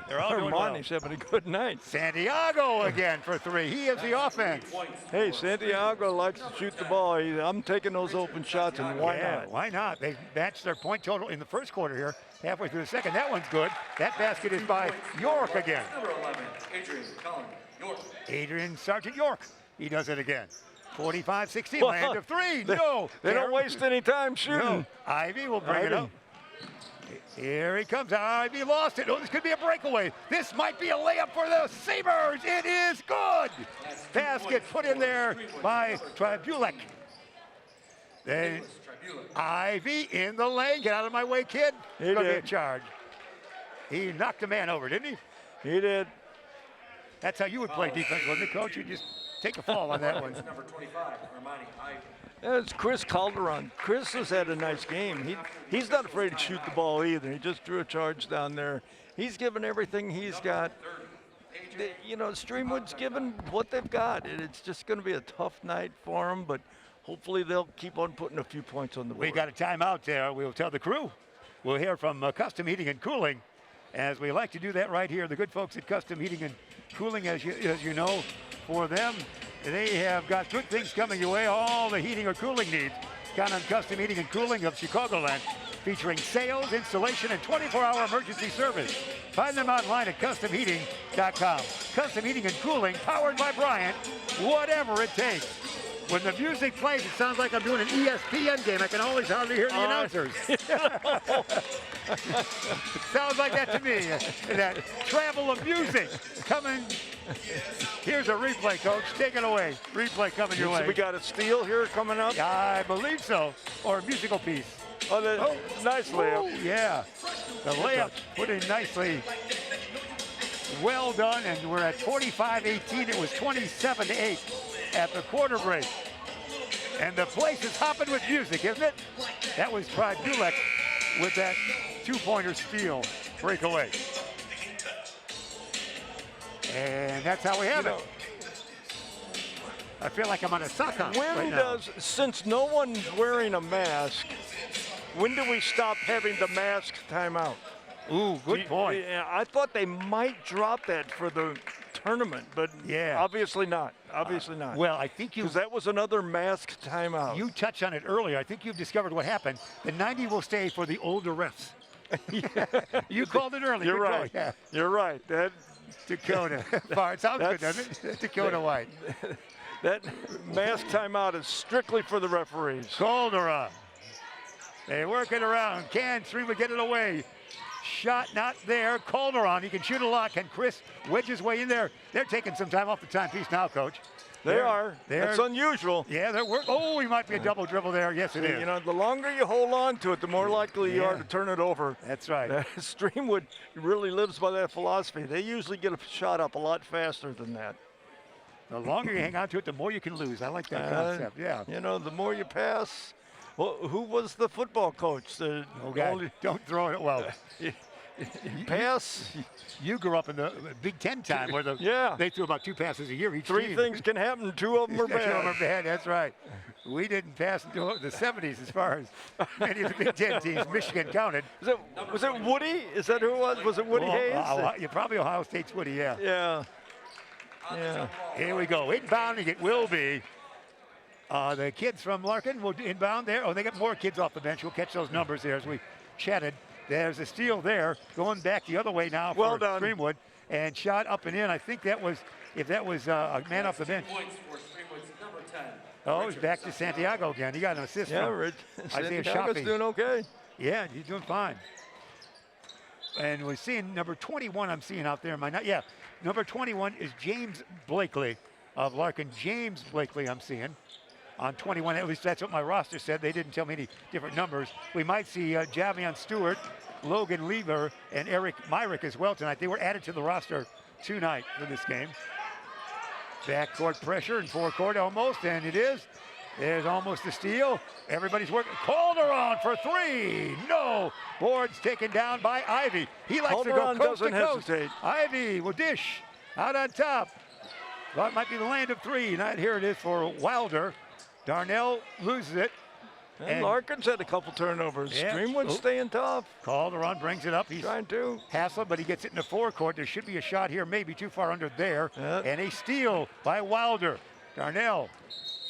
They're all doing well. Armani's having a good night. Santiago again for 3. He is the offense. Hey, Santiago likes to shoot the ball. I'm taking those open shots, and why not? Why not? They matched their point total in the first quarter here, halfway through the second. That one's good. That basket is by York again. Number 11, Adrian Cullen, York. Adrian Sergeant York. He does it again. 45-16, land of 3. No. They don't waste any time shooting. No. Ivy will bring it up. Here he comes. Ivy lost it. Oh, this could be a breakaway. This might be a layup for the Sabres. It is good. Basket put in there by Tribulek. Then Ivy in the lane. Get out of my way, kid. It's going to be a charge. He knocked a man over, didn't he? He did. That's how you would play defense, wouldn't it, Coach? You just take a fall on that one. Number 25, Armani Ivy. It's Chris Calderon. Chris has had a nice game. He's not afraid to shoot the ball either. He just drew a charge down there. He's given everything he's got. Streamwood's given what they've got. It's just going to be a tough night for them, but hopefully they'll keep on putting a few points on the board. We got a timeout there. We'll tell the crew. We'll hear from Custom Heating and Cooling, as we like to do that right here. The good folks at Custom Heating and Cooling, as you know, for them, they have got good things coming your way. All the heating or cooling needs. Count on Custom Heating and Cooling of Chicagoland, featuring sales, installation, and 24-hour emergency service. Find them online at customheating.com. Custom Heating and Cooling, powered by Bryant, whatever it takes. When the music plays, it sounds like I'm doing an ESPN game. I can always hardly hear the announcers. It sounds like that to me. That travel of music coming. Here's a replay, Coach. Take it away. Replay coming your way. We got a steal here coming up? I believe so. Or a musical piece. Oh, nice layup. Oh, yeah. The layup put in nicely. Well done, and we're at 45-18. It was 27-8 at the quarter break. And the place is hopping with music, isn't it? That was Bulek with that two-pointer steal breakaway. And that's how we have it. I feel like I'm on a sock hop right now. Since no one's wearing a mask, when do we stop having the mask timeout? Ooh, good point. Yeah, I thought they might drop that for the tournament, but obviously not. Obviously not. Well, I think because that was another mask timeout. You touched on it earlier. I think you've discovered what happened. The 90 will stay for the older refs. You called it earlier. You're right. Yeah. You're right. That Dakota. It sounds good, doesn't it? Dakota White. That mask timeout is strictly for the referees. Calderon. They work it around. Can Streamwood get it away? Shot not there. Calderon, he can shoot a lot. Can Chris wedge his way in there? They're taking some time off the timepiece now, Coach. They are. That's unusual. Yeah, they're working. Oh, he might be a double dribble there. Yes, it is. You know, the longer you hold on to it, the more likely you are to turn it over. That's right. Streamwood really lives by that philosophy. They usually get a shot up a lot faster than that. The longer you hang on to it, the more you can lose. I like that concept, yeah. You know, the more you pass. Well, who was the football coach? Don't throw it. Well, pass. You grew up in the Big Ten time where they threw about 2 passes a year each Three team. things can happen. 2 of them are bad. 2 of them are bad, that's right. We didn't pass until the 70s as far as many of the Big Ten teams, Michigan counted. Was it Woody? Is that who it was? Was it Woody Hayes? You're probably Ohio State's Woody, yeah. Yeah. Here we go. Inbounding it will be. The kids from Larkin will inbound there. Oh, they got more kids off the bench. We'll catch those numbers there as we chatted. There's a steal there, going back the other way now for Streamwood, and shot up and in. I think that was, if that was a man off the bench. Oh, he's back to Santiago again. He got an assist from Santiago's doing okay. Yeah, he's doing fine. And we're seeing number 21 I'm seeing out there. Number 21 is James Blakely of Larkin. James Blakely I'm seeing on 21. At least that's what my roster said. They didn't tell me any different numbers. We might see Javion Stewart, Logan Lever, and Eric Myrick as well tonight. They were added to the roster tonight for this game. Backcourt pressure and forecourt almost, and it is. There's almost a steal. Everybody's working. Calderon for 3. No. Boards taken down by Ivy. He likes Calderon to go coast to coast. Hesitate. Ivy will dish out on top. Well, it might be the land of 3. Now here it is for Wilder. Darnell loses it. And Larkin's had a couple turnovers. Yeah. Streamwood staying tough. Calderon brings it up. He's trying to hassle, but he gets it in the forecourt. There should be a shot here, maybe too far under there. And a steal by Wilder. Darnell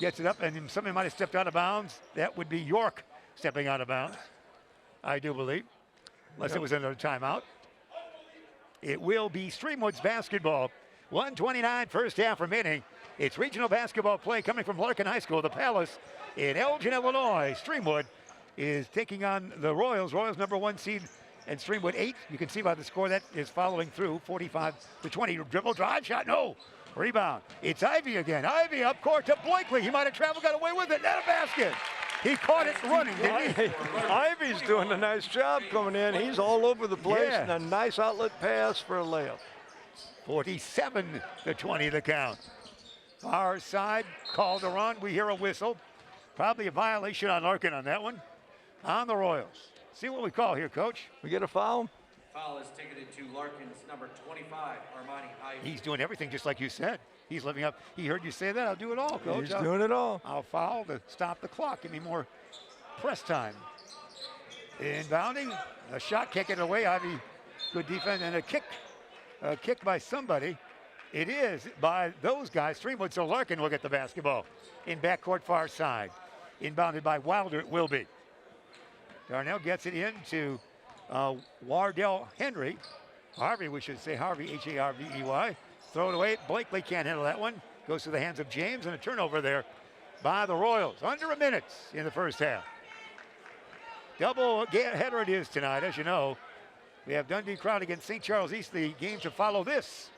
gets it up, and somebody might have stepped out of bounds. That would be York stepping out of bounds, I do believe, unless it was another timeout. It will be Streamwood's basketball. 1:29 first half remaining. It's regional basketball play coming from Larkin High School, the Palace in Elgin, Illinois. Streamwood is taking on the Royals. Royals number 1 seed and Streamwood 8. You can see by the score that is following through. 45-20. Dribble, drive, shot, no. Rebound. It's Ivy again. Ivy up court to Blakely. He might have traveled, got away with it. Not a basket. He caught it running, didn't he? Ivy's doing a nice job coming in. He's all over the place, and a nice outlet pass for a layup. 47-20 the count. Far side, Calderon. We hear a whistle. Probably a violation on Larkin on that one. On the Royals. See what we call here, Coach. We get a foul? Foul is ticketed to Larkin's number 25, Armani Ivy. He's doing everything just like you said. He's living up. He heard you say that. I'll do it all, Coach. He's doing it all. I'll foul to stop the clock. Give me more press time. Inbounding. A shot, kick it away. Ivy, good defense, and a kick by somebody. It is by those guys. Streamwood, so Larkin will get the basketball in backcourt far side. Inbounded by Wilder, it will be. Darnell gets it in to Wardell Henry. Harvey, we should say Harvey, Harvey, Throw it away. Blakely can't handle that one. Goes to the hands of James, and a turnover there by the Royals. Under a minute in the first half. Double header it is tonight, as you know. We have Dundee Crowd against St. Charles East. The game to follow this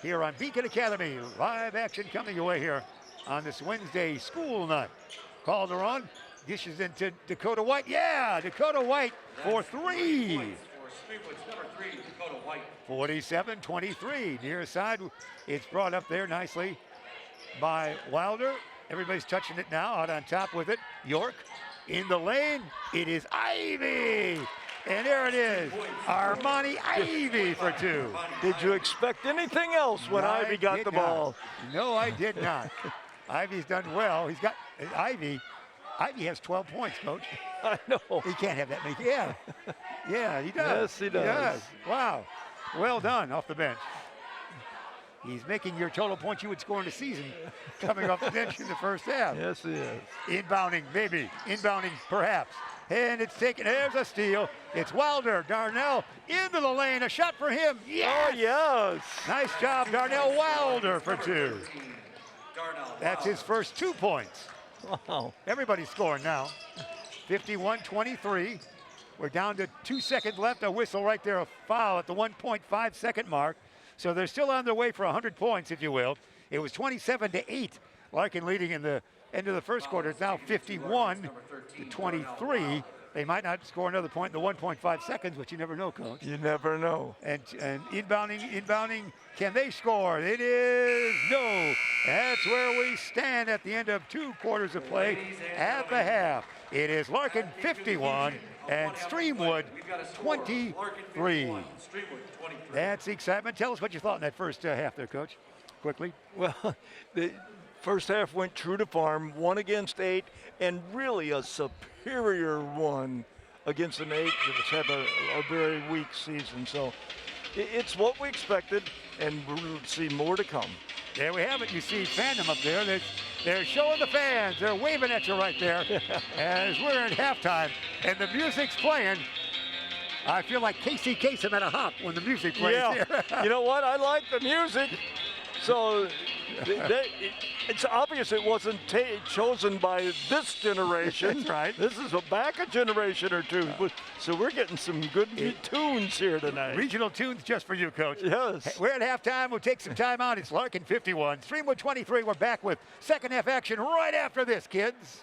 here on Beacon Academy. Live action coming your way here on this Wednesday school night. Calderon dishes into Dakota White. Yeah, Dakota White for 3. 47-23. Near side, it's brought up there nicely by Wilder. Everybody's touching it now, out on top with it. York in the lane. It is Ivy. And there it is, Armani Ivy for 2. Did you expect anything else when Ivy got the ball? No, I did not. Ivy's done well. He's got Ivy has 12 points, Coach. I know. He can't have that many. Yeah, yeah, he does. Yes, he does. Wow, well done off the bench. He's making your total points you would score in a season coming off the bench in the first half. Yes, he is. Inbounding, maybe. Inbounding, perhaps. And it's taken. There's a steal. It's Wilder. Darnell into the lane. A shot for him. Yes! Oh, yes. Nice job, Darnell Wilder for 2. That's his first 2 points. Wow. Everybody's scoring now. 51-23. We're down to 2 seconds left. A whistle right there, a foul at the 1.5 second mark. So they're still on their way for 100 points, if you will. It was 27-8. Larkin leading in the end of the first quarter. It's now 51-23. They might not score another point in the 1.5 seconds, but you never know, Coach. You never know. And inbounding, can they score? It is no. That's where we stand at the end of 2 quarters of play at the half. It is Larkin 51 and Streamwood 23. That's the excitement. Tell us what you thought in that first half there, Coach, quickly. Well, the first half went true to form, 1 against 8, and really a superior one against an 8 that's had a very weak season. So it's what we expected, and we'll see more to come. There we have it. You see fandom up there. They're showing the fans. They're waving at you right there as we're at halftime, and the music's playing. I feel like Casey Kasem at a hop when the music plays here. You know what? I like the music. So it's obvious it wasn't chosen by this generation. That's right. This is back a generation or 2. So we're getting some good tunes here tonight. Regional tunes just for you, Coach. Yes. We're at halftime. We'll take some time out. It's Larkin 51, Streamwood 23. We're back with second half action right after this, kids.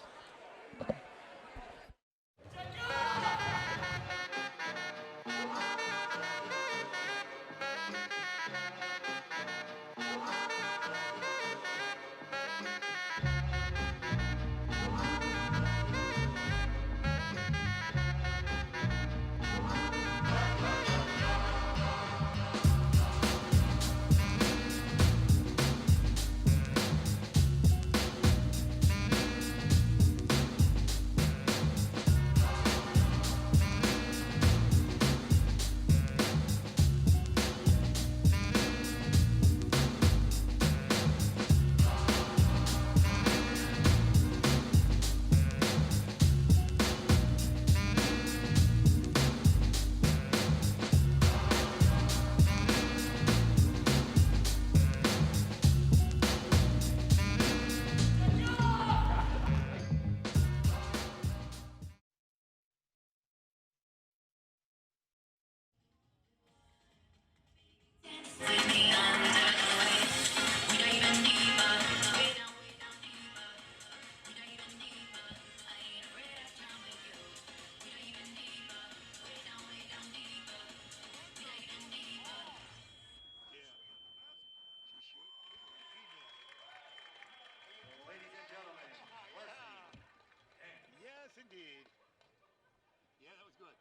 Indeed. Yeah, that was good.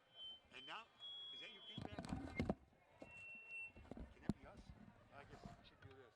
And now, is that your feedback? Can that be us? I guess we should do this.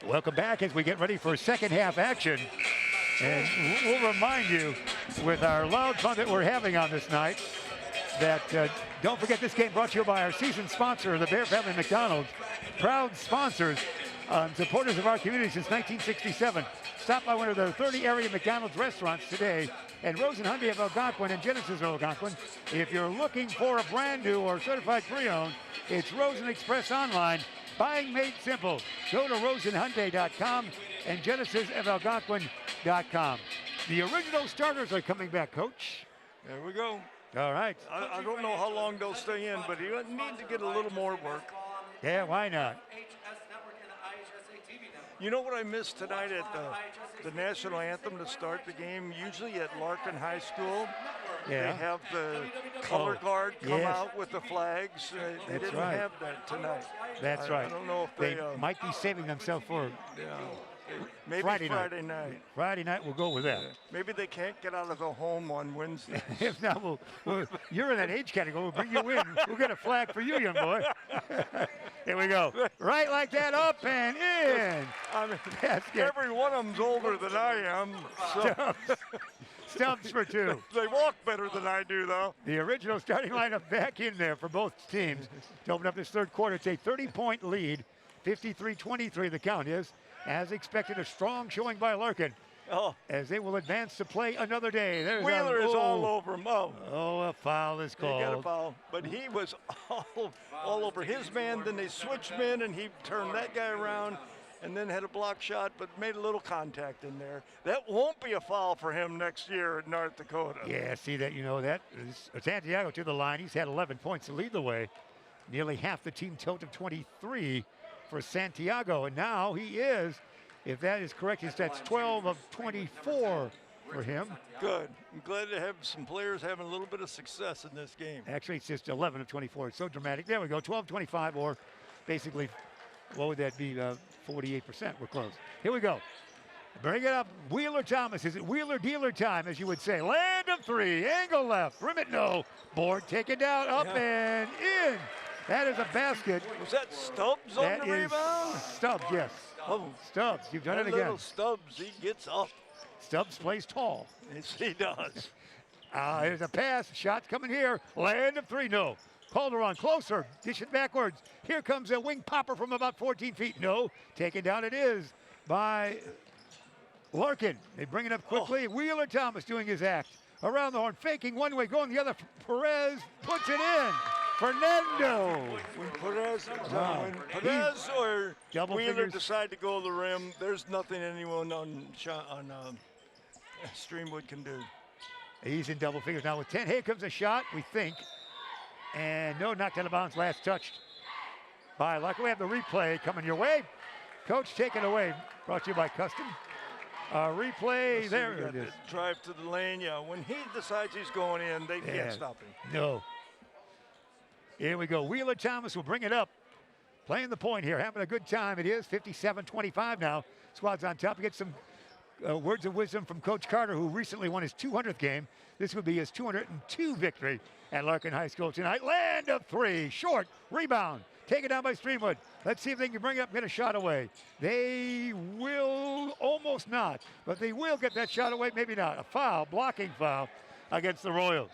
Welcome back as we get ready for second half action. And we'll remind you, with our loud fun that we're having on this night, that don't forget this game brought to you by our season sponsor, the Bear Family McDonald's, proud sponsors, supporters of our community since 1967. Stop by one of their 30 area McDonald's restaurants today, and Rosen Hyundai of Algonquin and Genesis of Algonquin. If you're looking for a brand new or certified pre-owned, it's Rosen Express Online. Buying made simple. Go to rosenhyundai.com and genesisofalgonquin.com. The original starters are coming back, Coach. There we go. All right. I don't know how long they'll stay in, but you need to get a little more work. Yeah, why not? You know what I missed tonight at the national anthem to start the game? Usually at Larkin High School, they have the color guard come out with the flags. They didn't have that tonight. That's right. I don't know if they might be saving themselves for maybe Friday night. Friday night, we'll go with that. Maybe they can't get out of the home on Wednesday. If not, you're in that age category. We'll bring you in. We'll get a flag for you, young boy. Here we go. Right like that, up and in. I mean, every one of them's older than I am. So. Stumps for two. They walk better than I do, though. The original starting lineup back in there for both teams to open up this third quarter. It's a 30-point lead, 53-23 the count is. As expected, a strong showing by Larkin. As they will advance to play another day. There's Wheeler is all over him. A foul is called. He got a foul, but he was all over his man. Then they switched men, and he turned that guy around and then had a block shot, but made a little contact in there. That won't be a foul for him next year at North Dakota. Yeah, see that, that is Santiago to the line. He's had 11 points to lead the way. Nearly half the team total of 23 for Santiago, and now he is, if that is correct, that's 12 of 24 for him. Good. I'm glad to have some players having a little bit of success in this game. Actually, it's just 11 of 24. It's so dramatic. There we go, 12-25, or basically, what would that be, 48%? We're close. Here we go. Bring it up. Wheeler Thomas. Is it Wheeler dealer time, as you would say? Land of three. Angle left. Rim it, no. Board taken down, up and in. That is a basket. Was that Stubbs on the rebound? Stubbs, yes. Stubbs, you've done it again. Little Stubbs, he gets up. Stubbs plays tall. Yes, he does. Here's a pass. Shot coming here. Land of three, no. Calderon closer. Dish it backwards. Here comes a wing popper from about 14 feet. No. Taken down it is by Larkin. They bring it up quickly. Wheeler Thomas doing his act. Around the horn, faking one way, going the other. Perez puts it in. Fernando. When Perez or Wheeler decide to go to the rim, there's nothing anyone on Streamwood can do. He's in double figures now with 10. Here comes a shot, we think. And no, knocked out of bounds, last touched by Larkin. We have the replay coming your way. Coach, take it away. Brought to you by Custom. Replay, there it is. Drive to the lane, when he decides he's going in, they can't stop him. No. Here we go. Wheeler Thomas will bring it up. Playing the point here, having a good time. It is 57-25 now. Squad's on top. We get some words of wisdom from Coach Carter, who recently won his 200th game. This would be his 202 victory at Larkin High School tonight. Land of three, short, rebound. Taken down by Streamwood. Let's see if they can bring it up and get a shot away. They will almost not, but they will get that shot away. Maybe not. A foul, blocking foul against the Royals.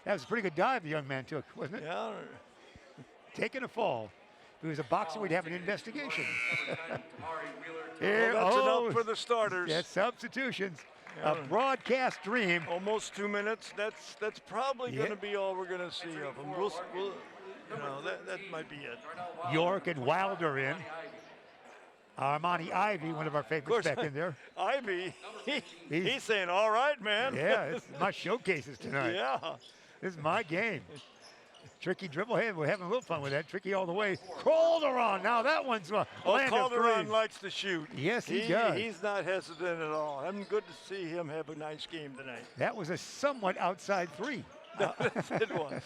That was a pretty good dive the young man took, wasn't it? Yeah. Taking a fall. If he was a boxer, we'd have an investigation. Here, that's enough for the starters. That's substitutions. A broadcast dream. Almost 2 minutes. That's probably going to be all we're going to see of them. That might be it. York and Wilder in. Armani Ivy, one of our favorites back in there. Ivy, he's saying, all right, man. Yeah, it's my showcases tonight. Yeah. This is my game. Tricky dribble. Hey, we're having a little fun with that. Tricky all the way. Calderon. Now that one's Calderon likes to shoot. Yes, he does. He's not hesitant at all. I'm good to see him have a nice game tonight. That was a somewhat outside three. It was.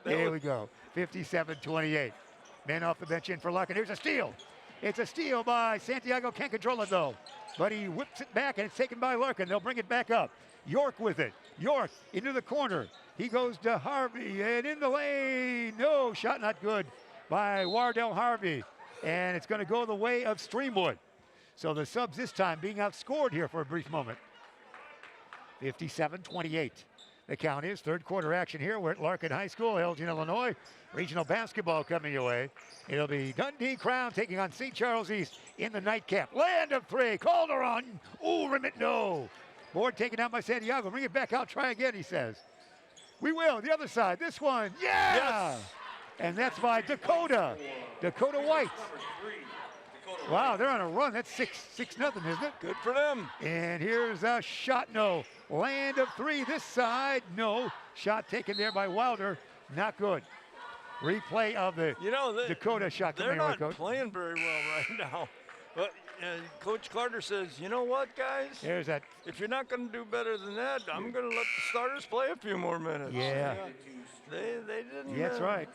Here we go. 57-28. Men off the bench in for Larkin. Here's a steal. It's a steal by Santiago. Can't control it, though. But he whips it back, and it's taken by Larkin. They'll bring it back up. York with it. York into the corner. He goes to Harvey, and in the lane. No, shot not good by Wardell Harvey. and it's going to go the way of Streamwood. So the subs this time being outscored here for a brief moment. 57-28. The count is third quarter action here. We're at Larkin High School, Elgin, Illinois. Regional basketball coming your way. It'll be Dundee Crown taking on St. Charles East in the nightcap. Land of three. Calderon. Ooh, Remit, no. Board taken out by Santiago. Bring it back out. Try again, he says. We will. The other side. This one. Yeah. Yes. And that's by Dakota. Dakota White. Wow, they're on a run. That's 6-0, isn't it? Good for them. And here's a shot, no. Land of three this side, no. Shot taken there by Wilder, not good. Replay of the Dakota shot. They're not playing very well right now. But Coach Carter says, you know what, guys? There's that. If you're not going to do better than that, I'm going to let the starters play a few more minutes. Yeah. They didn't. Yeah, that's right.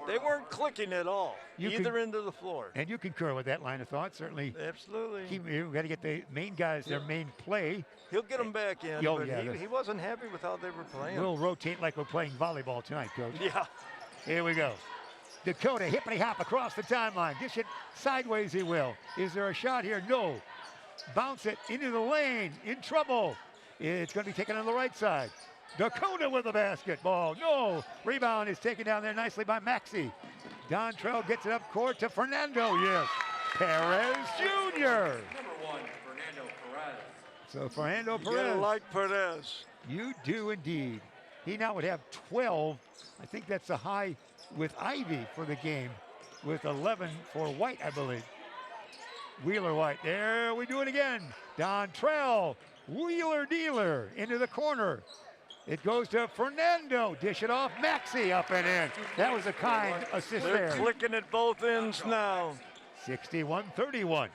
They weren't clicking at all, either end of the floor. And you concur with that line of thought, certainly. Absolutely. You've got to get the main guys their main play. He'll get them back in, but he wasn't happy with how they were playing. We'll rotate like we're playing volleyball tonight, Coach. Yeah. Here we go. Dakota hippity-hop across the timeline. Dish it sideways, he will. Is there a shot here? No. Bounce it into the lane. In trouble. It's going to be taken on the right side. Dakota with the basketball. No. Rebound is taken down there nicely by Maxey. Dontrell gets it up court to Fernando. Yes. Perez Jr. Number 1, Fernando Perez. So Fernando Perez. You gotta like Perez. You do indeed. He now would have 12. I think that's the high with Ivy for the game, with 11 for White, I believe. Wheeler White. There we do it again. Dontrell. Wheeler dealer into the corner. It goes to Fernando. Dish it off. Maxey up and in. That was a kind assist there. They're clicking at both ends now. 61-31.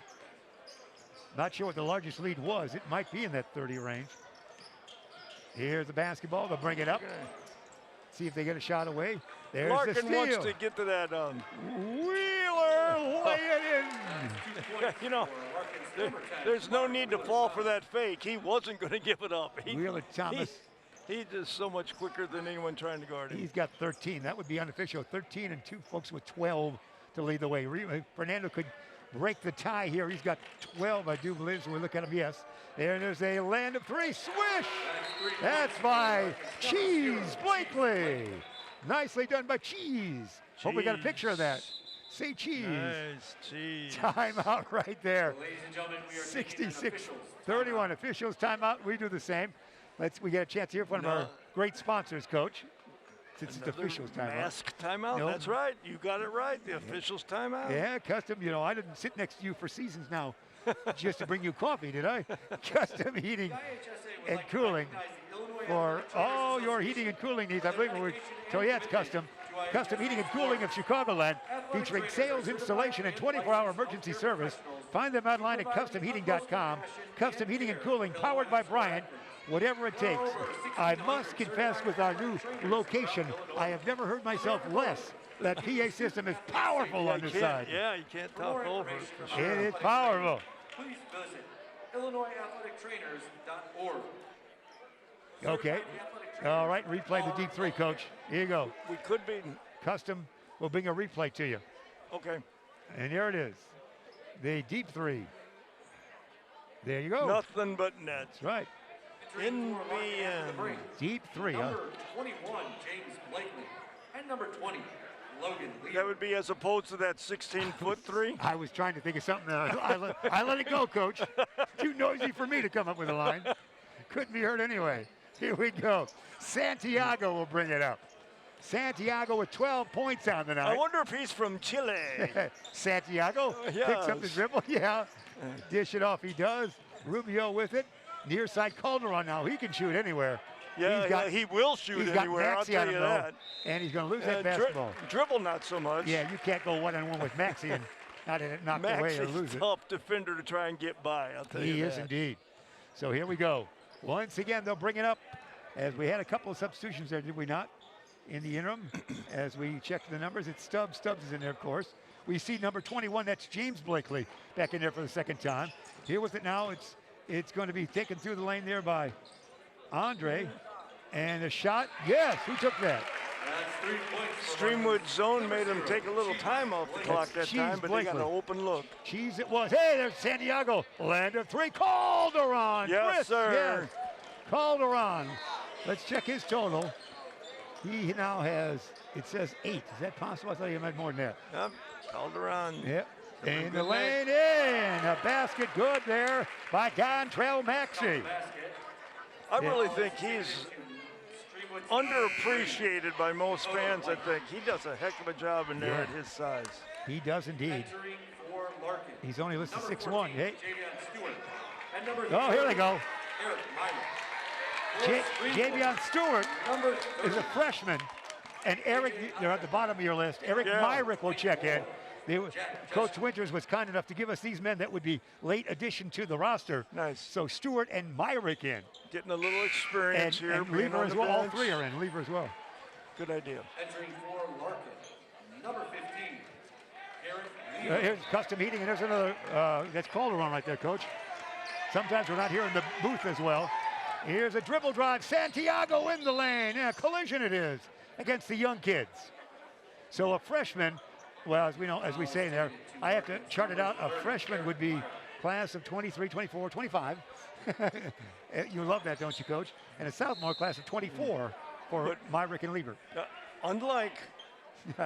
Not sure what the largest lead was. It might be in that 30 range. Here's the basketball. They'll bring it up. See if they get a shot away. There's Larkin the steal. wants to get to that. Wheeler lay it in. There's no need to fall for that fake. He wasn't going to give it up. Wheeler Thomas. He's just so much quicker than anyone trying to guard him. He's got 13. That would be unofficial. 13 and 2 folks with 12 to lead the way. Fernando could break the tie here. He's got 12, I do believe. So we look at him. Yes. There's a land of three. Swish. That's by Cheese Blakely. Nicely done by Cheese. Hope we got a picture of that. Say cheese. Nice cheese. Timeout right there. Ladies and gentlemen, we are 66-31 officials. Timeout. We do the same. We get a chance here from our great sponsors, Coach. Since it's the officials timeout. Mask timeout. Nope. That's right. You got it right. The officials timeout. Yeah, Custom. I didn't sit next to you for seasons now just to bring you coffee, did I? Custom Heating and Cooling for all your heating and cooling needs. I believe so yeah, it's Custom. Custom Heating and Cooling of Chicagoland, featuring sales, installation, and 24-hour emergency service. Find them online at customheating.com. Custom Heating and Cooling, powered by Bryant. Whatever it takes. I must confess, with our new location, I have never heard myself less. That PA system is powerful on this side. Yeah, you can't talk over it for sure. It is powerful. Please visit IllinoisAthleticTrainers.org. Okay. All right, replay the deep three, Coach. Here you go. We could be. Custom will bring a replay to you. Okay. And there it is. The deep three. There you go. Nothing but net. That's right. In the end. Deep three, huh? Number 21, James Blakely. And number 20, Logan Lee. That would be as opposed to that 16-foot three? I was trying to think of something. I let it go, Coach. Too noisy for me to come up with a line. Couldn't be heard anyway. Here we go. Santiago will bring it up. Santiago with 12 points on the night. I wonder if he's from Chile. Santiago picks up the dribble. Yeah. Dish it off. He does. Rubio with it. Near side Calderon now. He can shoot anywhere. Yeah, he will shoot anywhere. I'll tell you that. And he's going to lose that basketball. Dribble not so much. Yeah, you can't go one-on-one with Maxey and not knock away or lose it. Maxey's a tough defender to try and get by, I'll tell you that. He is indeed. So here we go. Once again, they'll bring it up as we had a couple of substitutions there, did we not? In the interim, as we check the numbers, it's Stubbs. Stubbs is in there, of course. We see number 21, that's James Blakely, back in there for the second time. Here with it now, it's going to be taken through the lane there by Andre. And a shot, yes, who took that? That's 3 points for Streamwood zone made him take a little time off the clock that time, but they got an oopen look. Cheese it was. Hey, there's Santiago. Land of 3. Calderon. Yes, Chris, sir. Yes. Calderon. Let's check his total. He now has, it says 8. Is that possible? I thought you meant more than that. Yep, Calderon. Yep. In the lane, in. A basket good there by Gontrell Maxey. I really think he's underappreciated by most fans, I think. He does a heck of a job in there at his size. He does indeed. Entering for Larkin. He's only listed Number 6'1". 14, Hey. Javion Stewart. And number Oh, here they go. Eric Myers. Javion Stewart Number is a freshman. And Eric, they're at the bottom of your list. Eric Myrick will check in. Coach Winters was kind enough to give us these men that would be late addition to the roster. Nice. So Stewart and Myrick in. Getting a little experience here. And Lever as well. All 3 are in. Lever as well. Good idea. Entering for Larkin. Number 15, Eric Lever. Here's custom heating, and there's another, that's Calderon right there, Coach. Sometimes we're not here in the booth as well. Here's a dribble drive. Santiago in the lane. Yeah, collision it is against the young kids. So a freshman, well, as we know, as we say there, I have to chart it out. A freshman would be class of 23, 24, 25. You love that, don't you, Coach? And a sophomore class of 24 for Myrick and Lever. Unlike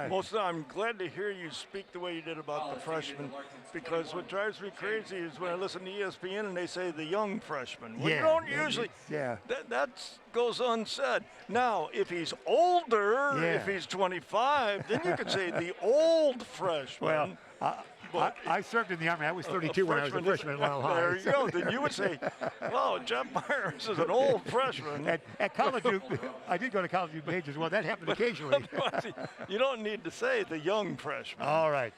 most of I'm glad to hear you speak the way you did about the freshmen, because what drives me crazy is when I listen to ESPN and they say the young freshman. Well, you don't usually. Yeah. That goes unsaid. Now, if he's older, if he's 25, then you could say the old freshman. Well, I served in the Army. I was 32 when I was a freshman at Mile High. There you go. Then you would say, wow, Jeff Myers is an old freshman. At College Duke, I did go to College Duke Page as well. That happened occasionally. You don't need to say the young freshman. All right.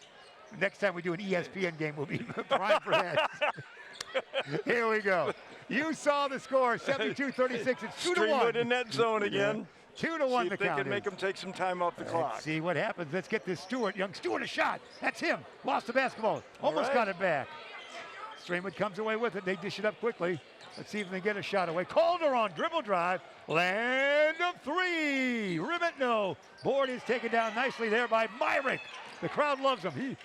Next time we do an ESPN game, we'll be primed for that. Here we go. You saw the score, 72-36. It's 2-1. Streamwood in that zone again. 2-1 See the if they count can make him take some time off the clock. Let's see what happens. Let's get this young Stewart a shot. That's him. Lost the basketball. Almost got it back. Streamwood comes away with it. They dish it up quickly. Let's see if they get a shot away. Calderon, dribble drive. Land of 3. Ribbit, no. Board is taken down nicely there by Myrick. The crowd loves him.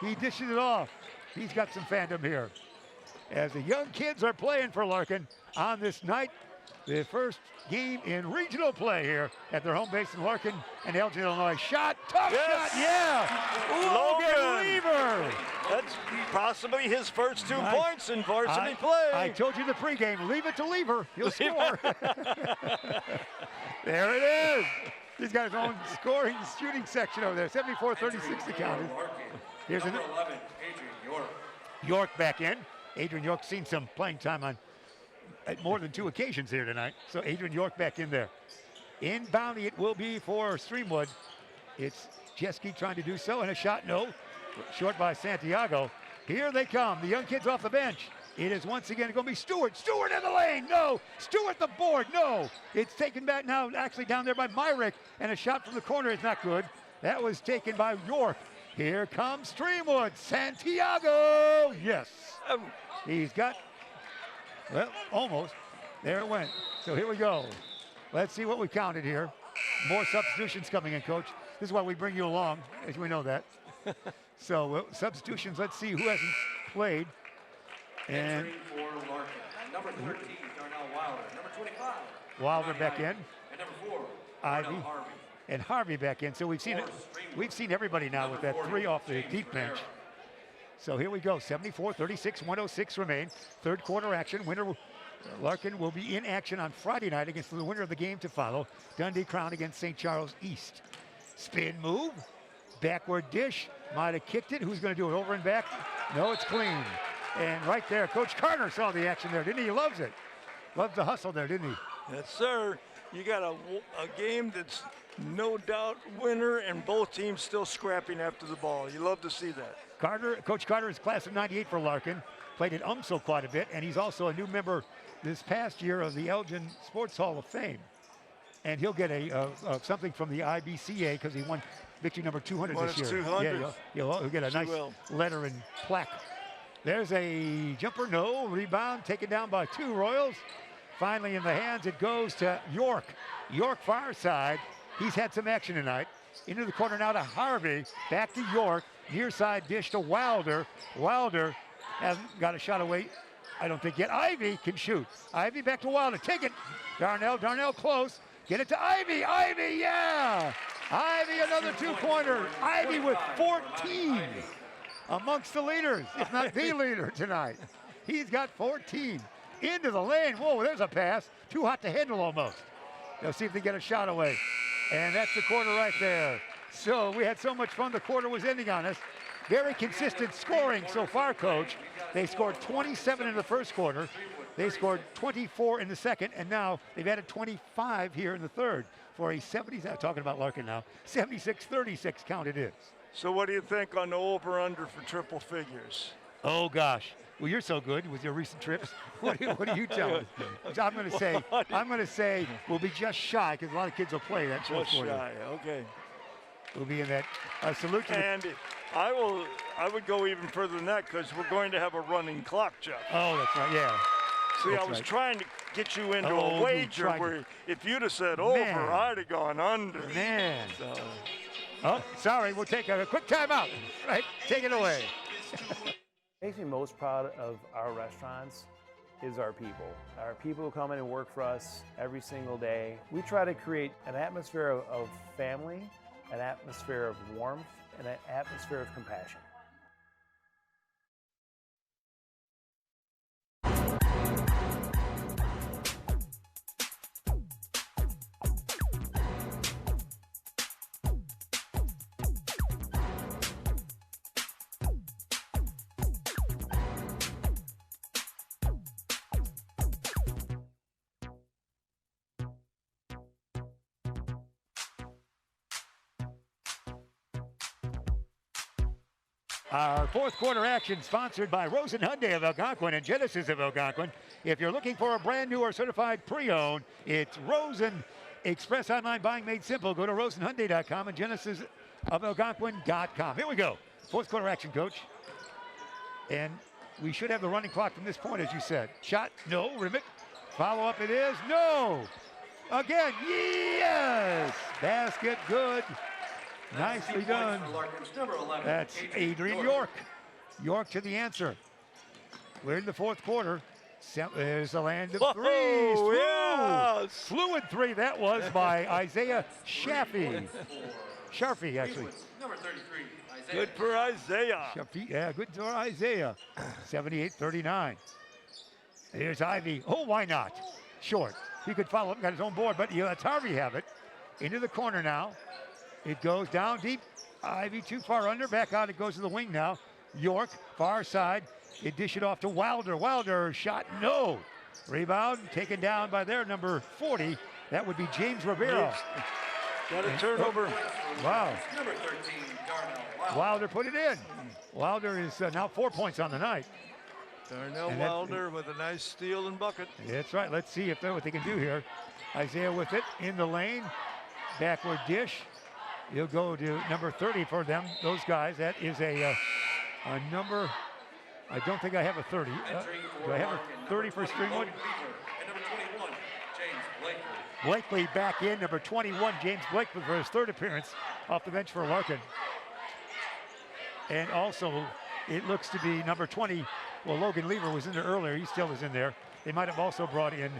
He dishes it off. He's got some fandom here. As the young kids are playing for Larkin on this night, the first game in regional play here at their home base in Larkin and Elgin, Illinois. Shot, tough shot, yeah! Logan Lever! That's possibly his first 2 points in varsity play. I told you the pregame, leave it to Lever. He'll score. There it is. He's got his own scoring shooting section over there. 74-36 the count. Here's number 11, Adrian York. York back in. Adrian York seen some playing time on more than 2 occasions here tonight. So Adrian York back in there. Inbounding it will be for Streamwood. It's Jeske trying to do so, and a shot, no. Short by Santiago. Here they come, the young kids off the bench. It is once again going to be Stewart. Stewart in the lane, no. Stewart the board, no. It's taken back now, actually down there by Myrick, and a shot from the corner is not good. That was taken by York. Here comes Streamwood. Santiago, yes. He's got, well, almost. There it went. So here we go. Let's see what we counted here. More substitutions coming in, Coach. This is why we bring you along, as we know that. So substitutions, let's see who hasn't played. And for Larkin. Number 13, Darnell Wilder. Number 25, Wilder back in. And number 4, Ivy. Darnell Harvey. And Harvey back in. So we've seen it. We've seen everybody now with that 3 off the deep bench. So here we go. 74-36, 106 remain. Third quarter action. Larkin will be in action on Friday night against the winner of the game to follow. Dundee Crown against St. Charles East. Spin move. Backward dish. Might have kicked it. Who's going to do it? Over and back? No, it's clean. And right there, Coach Carter saw the action there, didn't he? He loves it. Loves the hustle there, didn't he? Yes, sir. You got a game that's no doubt winner, and both teams still scrapping after the ball. You love to see that. Coach Carter is class of 98 for Larkin. Played at UMSL quite a bit, and he's also a new member this past year of the Elgin Sports Hall of Fame. And he'll get something from the IBCA because he won victory number 200 this year. 200. Yeah, he'll get a nice letter and plaque. There's a jumper, no. Rebound taken down by 2 Royals. Finally in the hands, it goes to York. York far side. He's had some action tonight. Into the corner now to Harvey. Back to York. Near side dish to Wilder. Wilder hasn't got a shot away, I don't think yet. Ivy can shoot. Ivy back to Wilder. Take it. Darnell close. Get it to Ivy. Ivy, yeah! Ivy, another two-pointer. Ivy with 14 amongst the leaders, if not the leader tonight. He's got 14. Into the lane. Whoa, there's a pass. Too hot to handle almost. They'll see if they get a shot away. And that's the quarter right there. So we had so much fun. The quarter was ending on us. Very consistent scoring so far, Coach. They scored 27 in the first quarter. They scored 24 in the second, and now they've added 25 here in the third for a 70, talking about Larkin now, 76-36 count it is. So what do you think on the over-under for triple figures? Oh, gosh. Well, you're so good with your recent trips. What do you tell me? I'm going to say we'll be just shy because a lot of kids will play that. Just shy, okay. We'll be in that salute to and I would go even further than that because we're going to have a running clock, Jeff. Oh, that's right, yeah. See, I was trying to get you into a wager where if you'd have said over, I'd have gone under. Man. So. Oh, sorry, we'll take a quick timeout. Right, take it away. What makes me most proud of our restaurants is our people. Our people who come in and work for us every single day. We try to create an atmosphere of family, an atmosphere of warmth, and an atmosphere of compassion. Our fourth quarter action sponsored by Rosen Hyundai of Algonquin and Genesis of Algonquin. If you're looking for a brand new or certified pre-owned, it's Rosen. Express online buying made simple. Go to rosenhyundai.com and genesisofalgonquin.com. Here we go. Fourth quarter action, Coach. And we should have the running clock from this point, as you said. Shot, no. Rimmet. Follow up, it is. No. Again, yes. Basket, good. Nicely done. That's Adrian York. York to the answer. We're in the fourth quarter. There's the land of threes. Yes. Fluid three. That was by Isaiah Shaffy. Sharfy, actually. Number 33, Isaiah. Good for Isaiah. Shaffy, yeah, good for Isaiah. 78-39. Here's Ivy. Oh, why not? Short. He could follow up, got his own board, but he lets Harvey have it. Into the corner now. It goes down deep. Ivy too far under. Back out. It goes to the wing now. York, far side. They dish it off to Wilder. Wilder shot, no. Rebound taken down by their number 40. That would be James Rivera. Got a turnover. Wow. Number 13, Darnell Wilder put it in. Wilder is now 4 points on the night. Darnell Wilder with a nice steal and bucket. That's right. Let's see if what they can do here. Isaiah with it in the lane. Backward dish. He'll go to number 30 for them, those guys. That is a number, I don't think I have a 30. Do I have a 30 for Streamwood? And number 21, James Blakely. Blakely back in, number 21, James Blakely for his third appearance off the bench for Larkin. And also, it looks to be number 20. Well, Logan Lever was in there earlier. He still is in there. They might have also brought in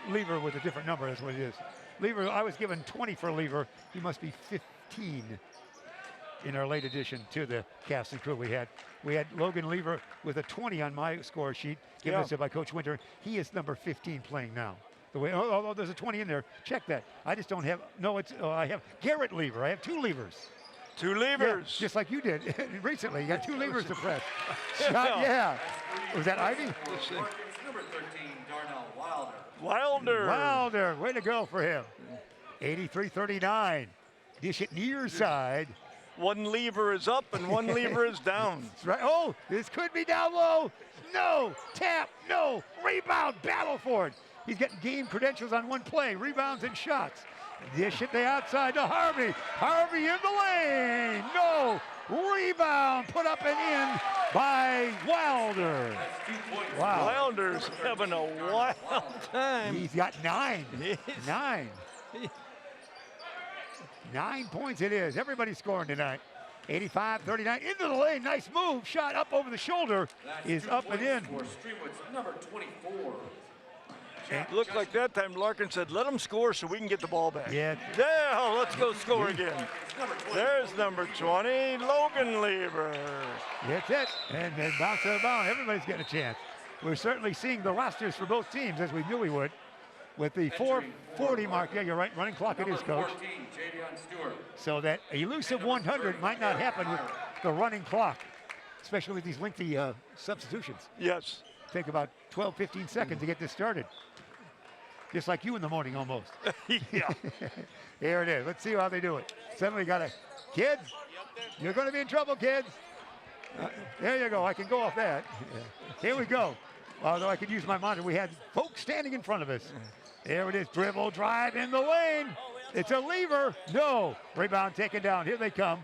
Lever with a different number. That's what it is. Lever, I was given 20 for Lever. He must be 15 in our late addition to the cast and crew we had. We had Logan Lever with a 20 on my score sheet, given us by Coach Winter. He is number 15 playing now. The way, although there's a 20 in there, check that. I just don't have, no, it's, I have Garrett Lever. I have 2 levers. 2 levers. Yeah, just like you did recently. You got 2 levers to press. Shot, yeah. Was that Ivy? Number 13, Darnell Wilder. Wilder, way to go for him. 83-39. Dish it near side. 1 lever is up and 1 lever is down. That's right. Oh, this could be down low. No. Tap. No. Rebound. Battle for it. He's getting game credentials on 1 play. Rebounds and shots. Dish it the outside to Harvey. Harvey in the lane. No. Rebound put up and in by Wilder. Wow. Wilder's having a wild time. He's got 9. 9. 9 points it is. Everybody's scoring tonight. 85-39 into the lane. Nice move. Shot up over the shoulder is up and in. For Streamwood's number 24. It looked like that time Larkin said, let them score so we can get the ball back. Yeah. Yeah, let's go score again. There's number 20, Logan Lever. That's it. And then bounce out of bounds. Everybody's getting a chance. We're certainly seeing the rosters for both teams as we knew we would. With the 4:40 mark, yeah, you're right, running clock it is, Coach. 14, Javion Stewart. So that elusive 100 might not happen with the running clock, especially with these lengthy substitutions. Yes. Take about 12, 15 seconds to get this started. Just like you in the morning almost. Yeah. Here it is. Let's see how they do it. Suddenly got a, kids, you're going to be in trouble, kids. There you go. I can go off that. Here we go. Although I could use my monitor, we had folks standing in front of us. There it is, dribble, drive in the lane. It's a lever. No. Rebound taken down. Here they come.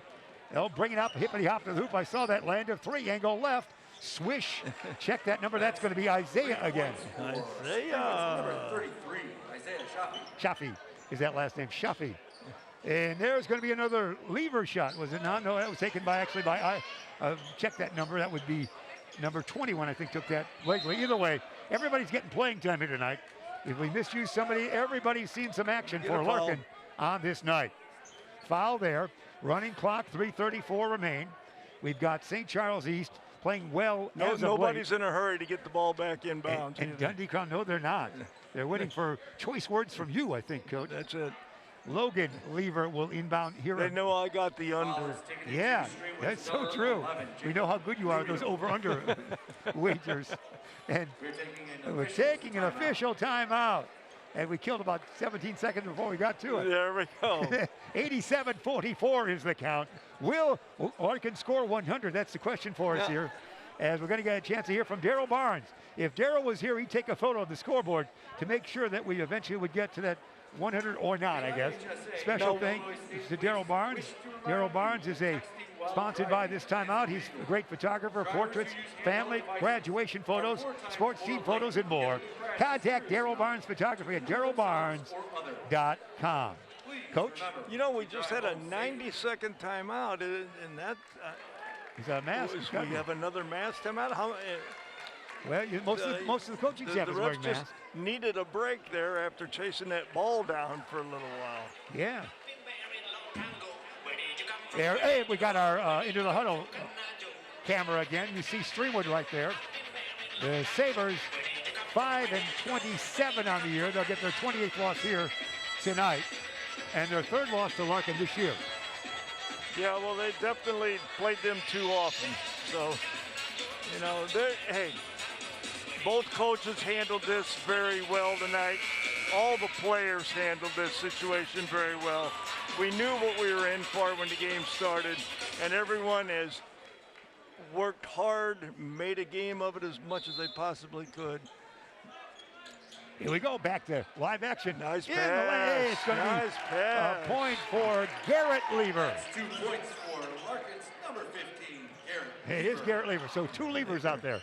They'll bring it up, hippity hop to the hoop. I saw that land of three, angle left. Swish. Check that number. That's going to be Isaiah again. Isaiah. Number 33, Isaiah Shafi. Shafi is that last name, Shafi. And there's going to be another lever shot, was it not? No, that was taken by, actually by, check that number. That would be number 21, I think, took that lately. Either way, everybody's getting playing time here tonight. If we misuse somebody, everybody's seen some action for Larkin on this night. Foul there. Running clock, 3:34 remain. We've got St. Charles East playing well. Nobody's in a hurry to get the ball back inbounds. And Dundee Crown, no, they're not. They're waiting for choice words from you, I think, Coach. That's it. Logan Lever will inbound here. They know I got the under. Yeah, that's so true. We know how good you are at those over-under wagers. And we're taking an official timeout. And we killed about 17 seconds before we got to it. There we go. 87-44 is the count. Will Larkin score 100? That's the question for us here. As we're going to get a chance to hear from Daryl Barnes. If Daryl was here, he'd take a photo of the scoreboard to make sure that we eventually would get to that 100 or not, I guess. Special thanks to Daryl Barnes. Daryl Barnes is sponsored by this timeout. He's a great photographer, portraits, family, graduation photos, sports team photos, and more. Contact Daryl Barnes Photography at darylbarnes.com. Coach? You know, we just had a 90-second timeout, and that... Is that a mask? We have another mask timeout? Well, most of the coaching staff is wearing masks. Needed a break there after chasing that ball down for a little while. Yeah. There, hey, we got our into the huddle camera again. You see Streamwood right there. The Sabres 5-27 on the year. They'll get their 28th loss here tonight, and their third loss to Larkin this year. Yeah, well, they definitely played them too often. So, you know, hey, both coaches handled this very well tonight. All the players handled this situation very well. We knew what we were in for when the game started, and everyone has worked hard, made a game of it as much as they possibly could. Here we go, back to live action. Nice pass. Nice it's going to be pass. A point for Garrett Lever. 2 points for Larkin's number 15, Garrett. It is Garrett Lever, so 2 levers out there.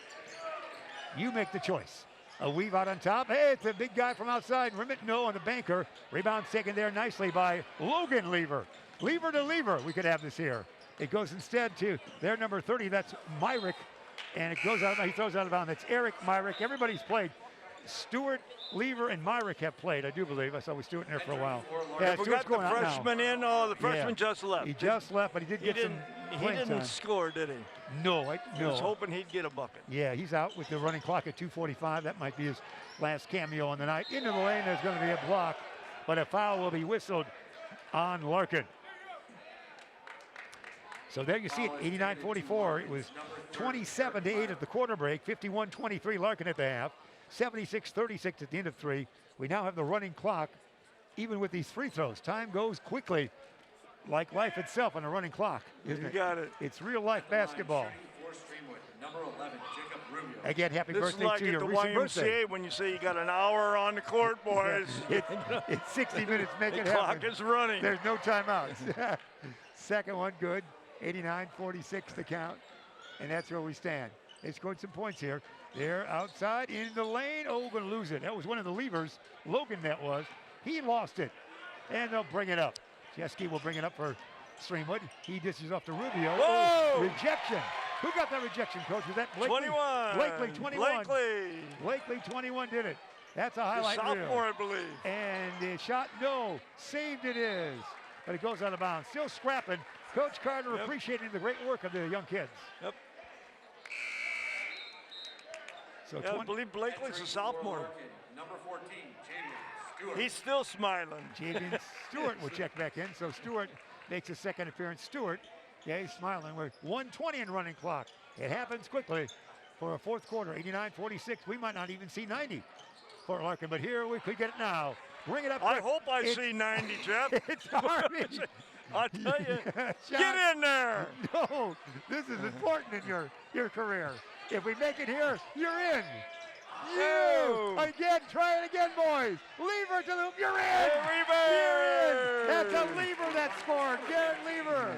You make the choice. A weave out on top. Hey, it's a big guy from outside. Rimmett, no, on the banker. Rebound taken there nicely by Logan Lever. Lever to Lever, we could have this here. It goes instead to their number 30, that's Myrick. And it goes out, he throws out of bounds. That's Eric Myrick. Everybody's played. Stewart, Lever, and Myrick have played, I do believe. I saw Stewart in there for a while. Yeah, we got the freshman in. Oh, the freshman just left. He just left, but he did get some playing time. He didn't score, did he? No, I was hoping he'd get a bucket. Yeah, he's out with the running clock at 2:45. That might be his last cameo on the night. Into the lane, there's going to be a block, but a foul will be whistled on Larkin. So there you see it, 89-44. It was 27-8 at the quarter break, 51-23 Larkin at the half, 76-36 at the end of 3. We now have the running clock, even with these free throws. Time goes quickly, like life itself on a running clock, isn't it? You got it. It's real life basketball. Number 11, Jacob Rubio. Again, happy this birthday is like to your the recent birthday. YMCA when you say you got an hour on the court, boys. It's 60 minutes, make it happen. The clock is running. There's no timeouts. Second one, good. 89-46 to count, and that's where we stand. They scored some points here. They're outside in the lane. Oh, going to lose it. That was one of the levers. Logan, that was. He lost it, and they'll bring it up. Jeske will bring it up for Streamwood. He dishes off to Rubio. Whoa! Rejection. Who got that rejection, Coach? Was that Blakely? 21. Blakely, 21. Blakely 21 did it. That's a highlight the reel. sophomore, I believe. And the shot, no. Saved it is. But it goes out of bounds. Still scrapping. Coach Carter appreciating the great work of the young kids. Yep. So I believe Blakely's a sophomore. Number 14, Jaden Stewart. He's still smiling. Jaden Stewart will check back in. So Stewart makes a second appearance. Stewart, yeah, he's smiling. We're 1:20 in running clock. It happens quickly for a fourth quarter. 89-46. We might not even see 90 for Larkin, but here we could get it now. Bring it up. I hope I see 90, Jeff. It's Harvey. I'll tell you. Get in there. No, this is important in your career. If we make it here, you're in. You again, try it again, boys. Lever to the, you're in. You're in. That's a Lever that scored. Garrett Lever.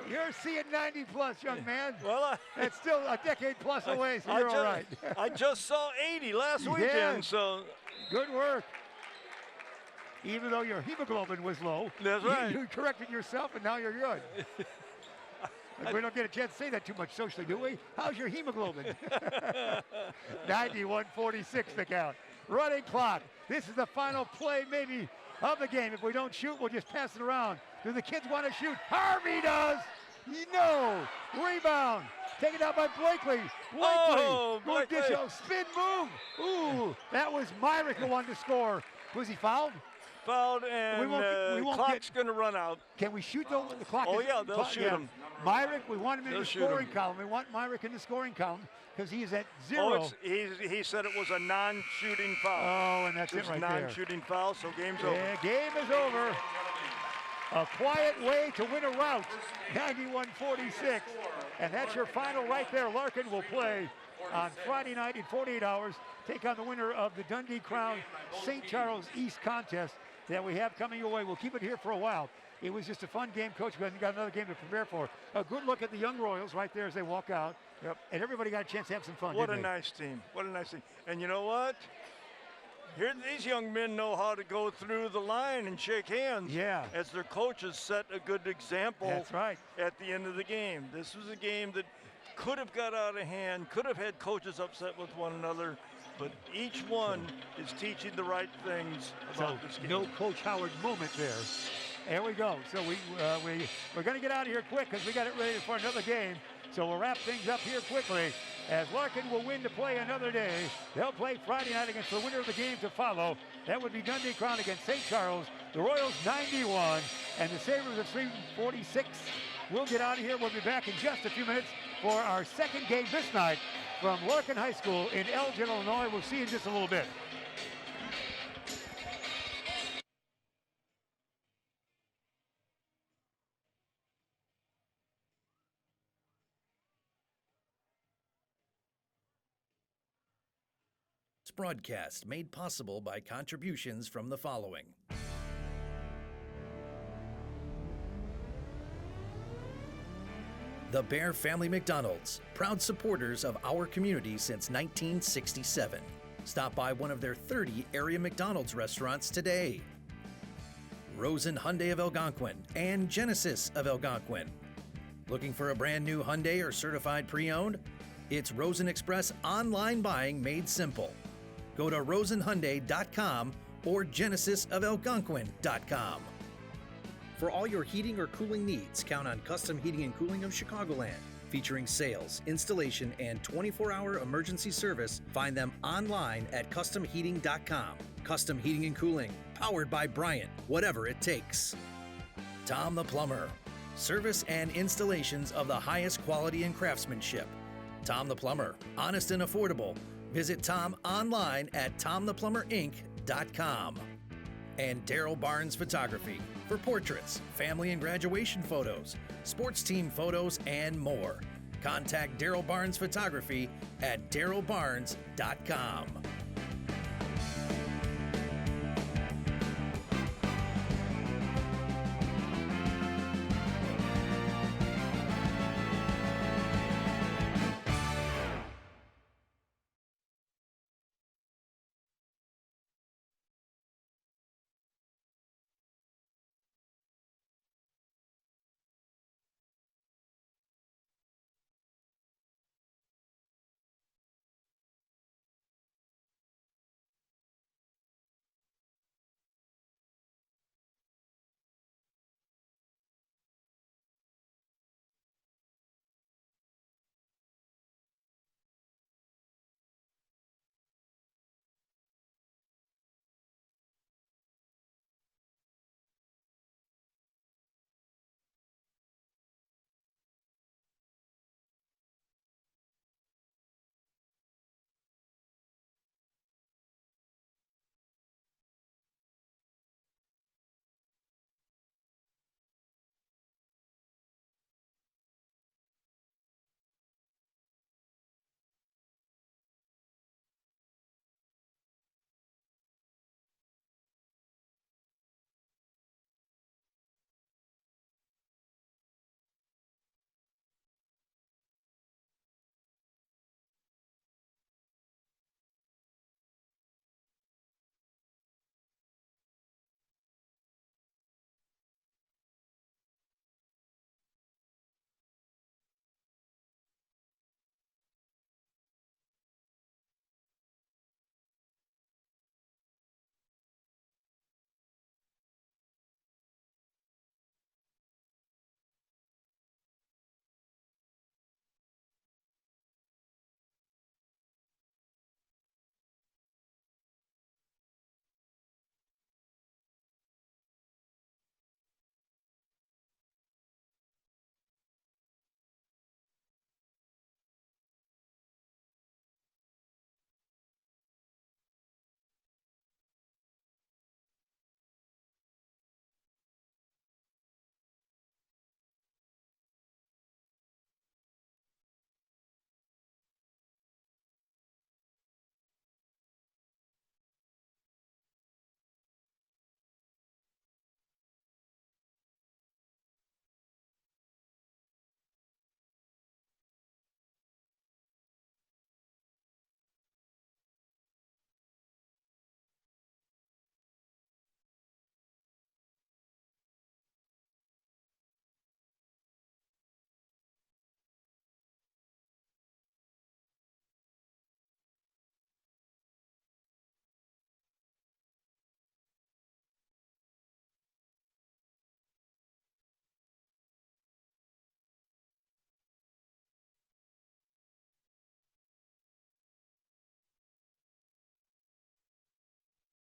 You're seeing 90 plus, young man. Well, it's still a decade plus away, so you're all right. I just saw 80 last weekend, so. Good work. Even though your hemoglobin was low, that's right. You corrected yourself, and now you're good. We don't get a chance to say that too much socially, do we? How's your hemoglobin? 91-46 the count. Running clock. This is the final play, maybe, of the game. If we don't shoot, we'll just pass it around. Do the kids want to shoot? Harvey does. No. Rebound. Taken out by Blakely. Blakely. Spin move. Ooh, that was Myrick who wanted to score. Was he fouled? Fouled, and clock's going to run out. Can we shoot the clock? They'll shoot him. Myrick, we want him in the scoring column. We want Myrick in the scoring column because he's at 0. He said it was a non-shooting foul. Oh, and that's it right there. Non-shooting foul, so game's over. Yeah, game is over. A quiet way to win a rout, 91-46. And that's your final right there. Larkin will play on Friday night in 48 hours. Take on the winner of the Dundee Crown St. Charles East contest that we have coming your way. We'll keep it here for a while. It was just a fun game, Coach. We got another game to prepare for. A good look at the young Royals right there as they walk out. Yep. And everybody got a chance to have some fun. What a nice team. What a nice team. And you know what? Here, these young men know how to go through the line and shake hands. Yeah. As their coaches set a good example. That's right. At the end of the game. This was a game that could have got out of hand, could have had coaches upset with one another, but each one is teaching the right things about this game. No Coach Howard moment there. There we go. So we're going to get out of here quick because we got it ready for another game. So we'll wrap things up here quickly as Larkin will win to play another day. They'll play Friday night against the winner of the game to follow. That would be Dundee Crown against St. Charles. The Royals 91 and the Sabres of 346. We'll get out of here. We'll be back in just a few minutes for our second game this night from Larkin High School in Elgin, Illinois. We'll see you in just a little bit. This broadcast made possible by contributions from the following. The Bear Family McDonald's, proud supporters of our community since 1967. Stop by one of their 30 area McDonald's restaurants today. Rosen Hyundai of Algonquin and Genesis of Algonquin. Looking for a brand new Hyundai or certified pre-owned? It's Rosen Express online buying made simple. Go to rosenhyundai.com or genesisofalgonquin.com. For all your heating or cooling needs, count on Custom Heating and Cooling of Chicagoland. Featuring sales, installation, and 24-hour emergency service, find them online at customheating.com. Custom Heating and Cooling, powered by Bryant, whatever it takes. Tom the Plumber, service and installations of the highest quality and craftsmanship. Tom the Plumber, honest and affordable. Visit Tom online at tomtheplumberinc.com. And Daryl Barnes Photography for portraits, family and graduation photos, sports team photos, and more. Contact Daryl Barnes Photography at darylbarnes.com.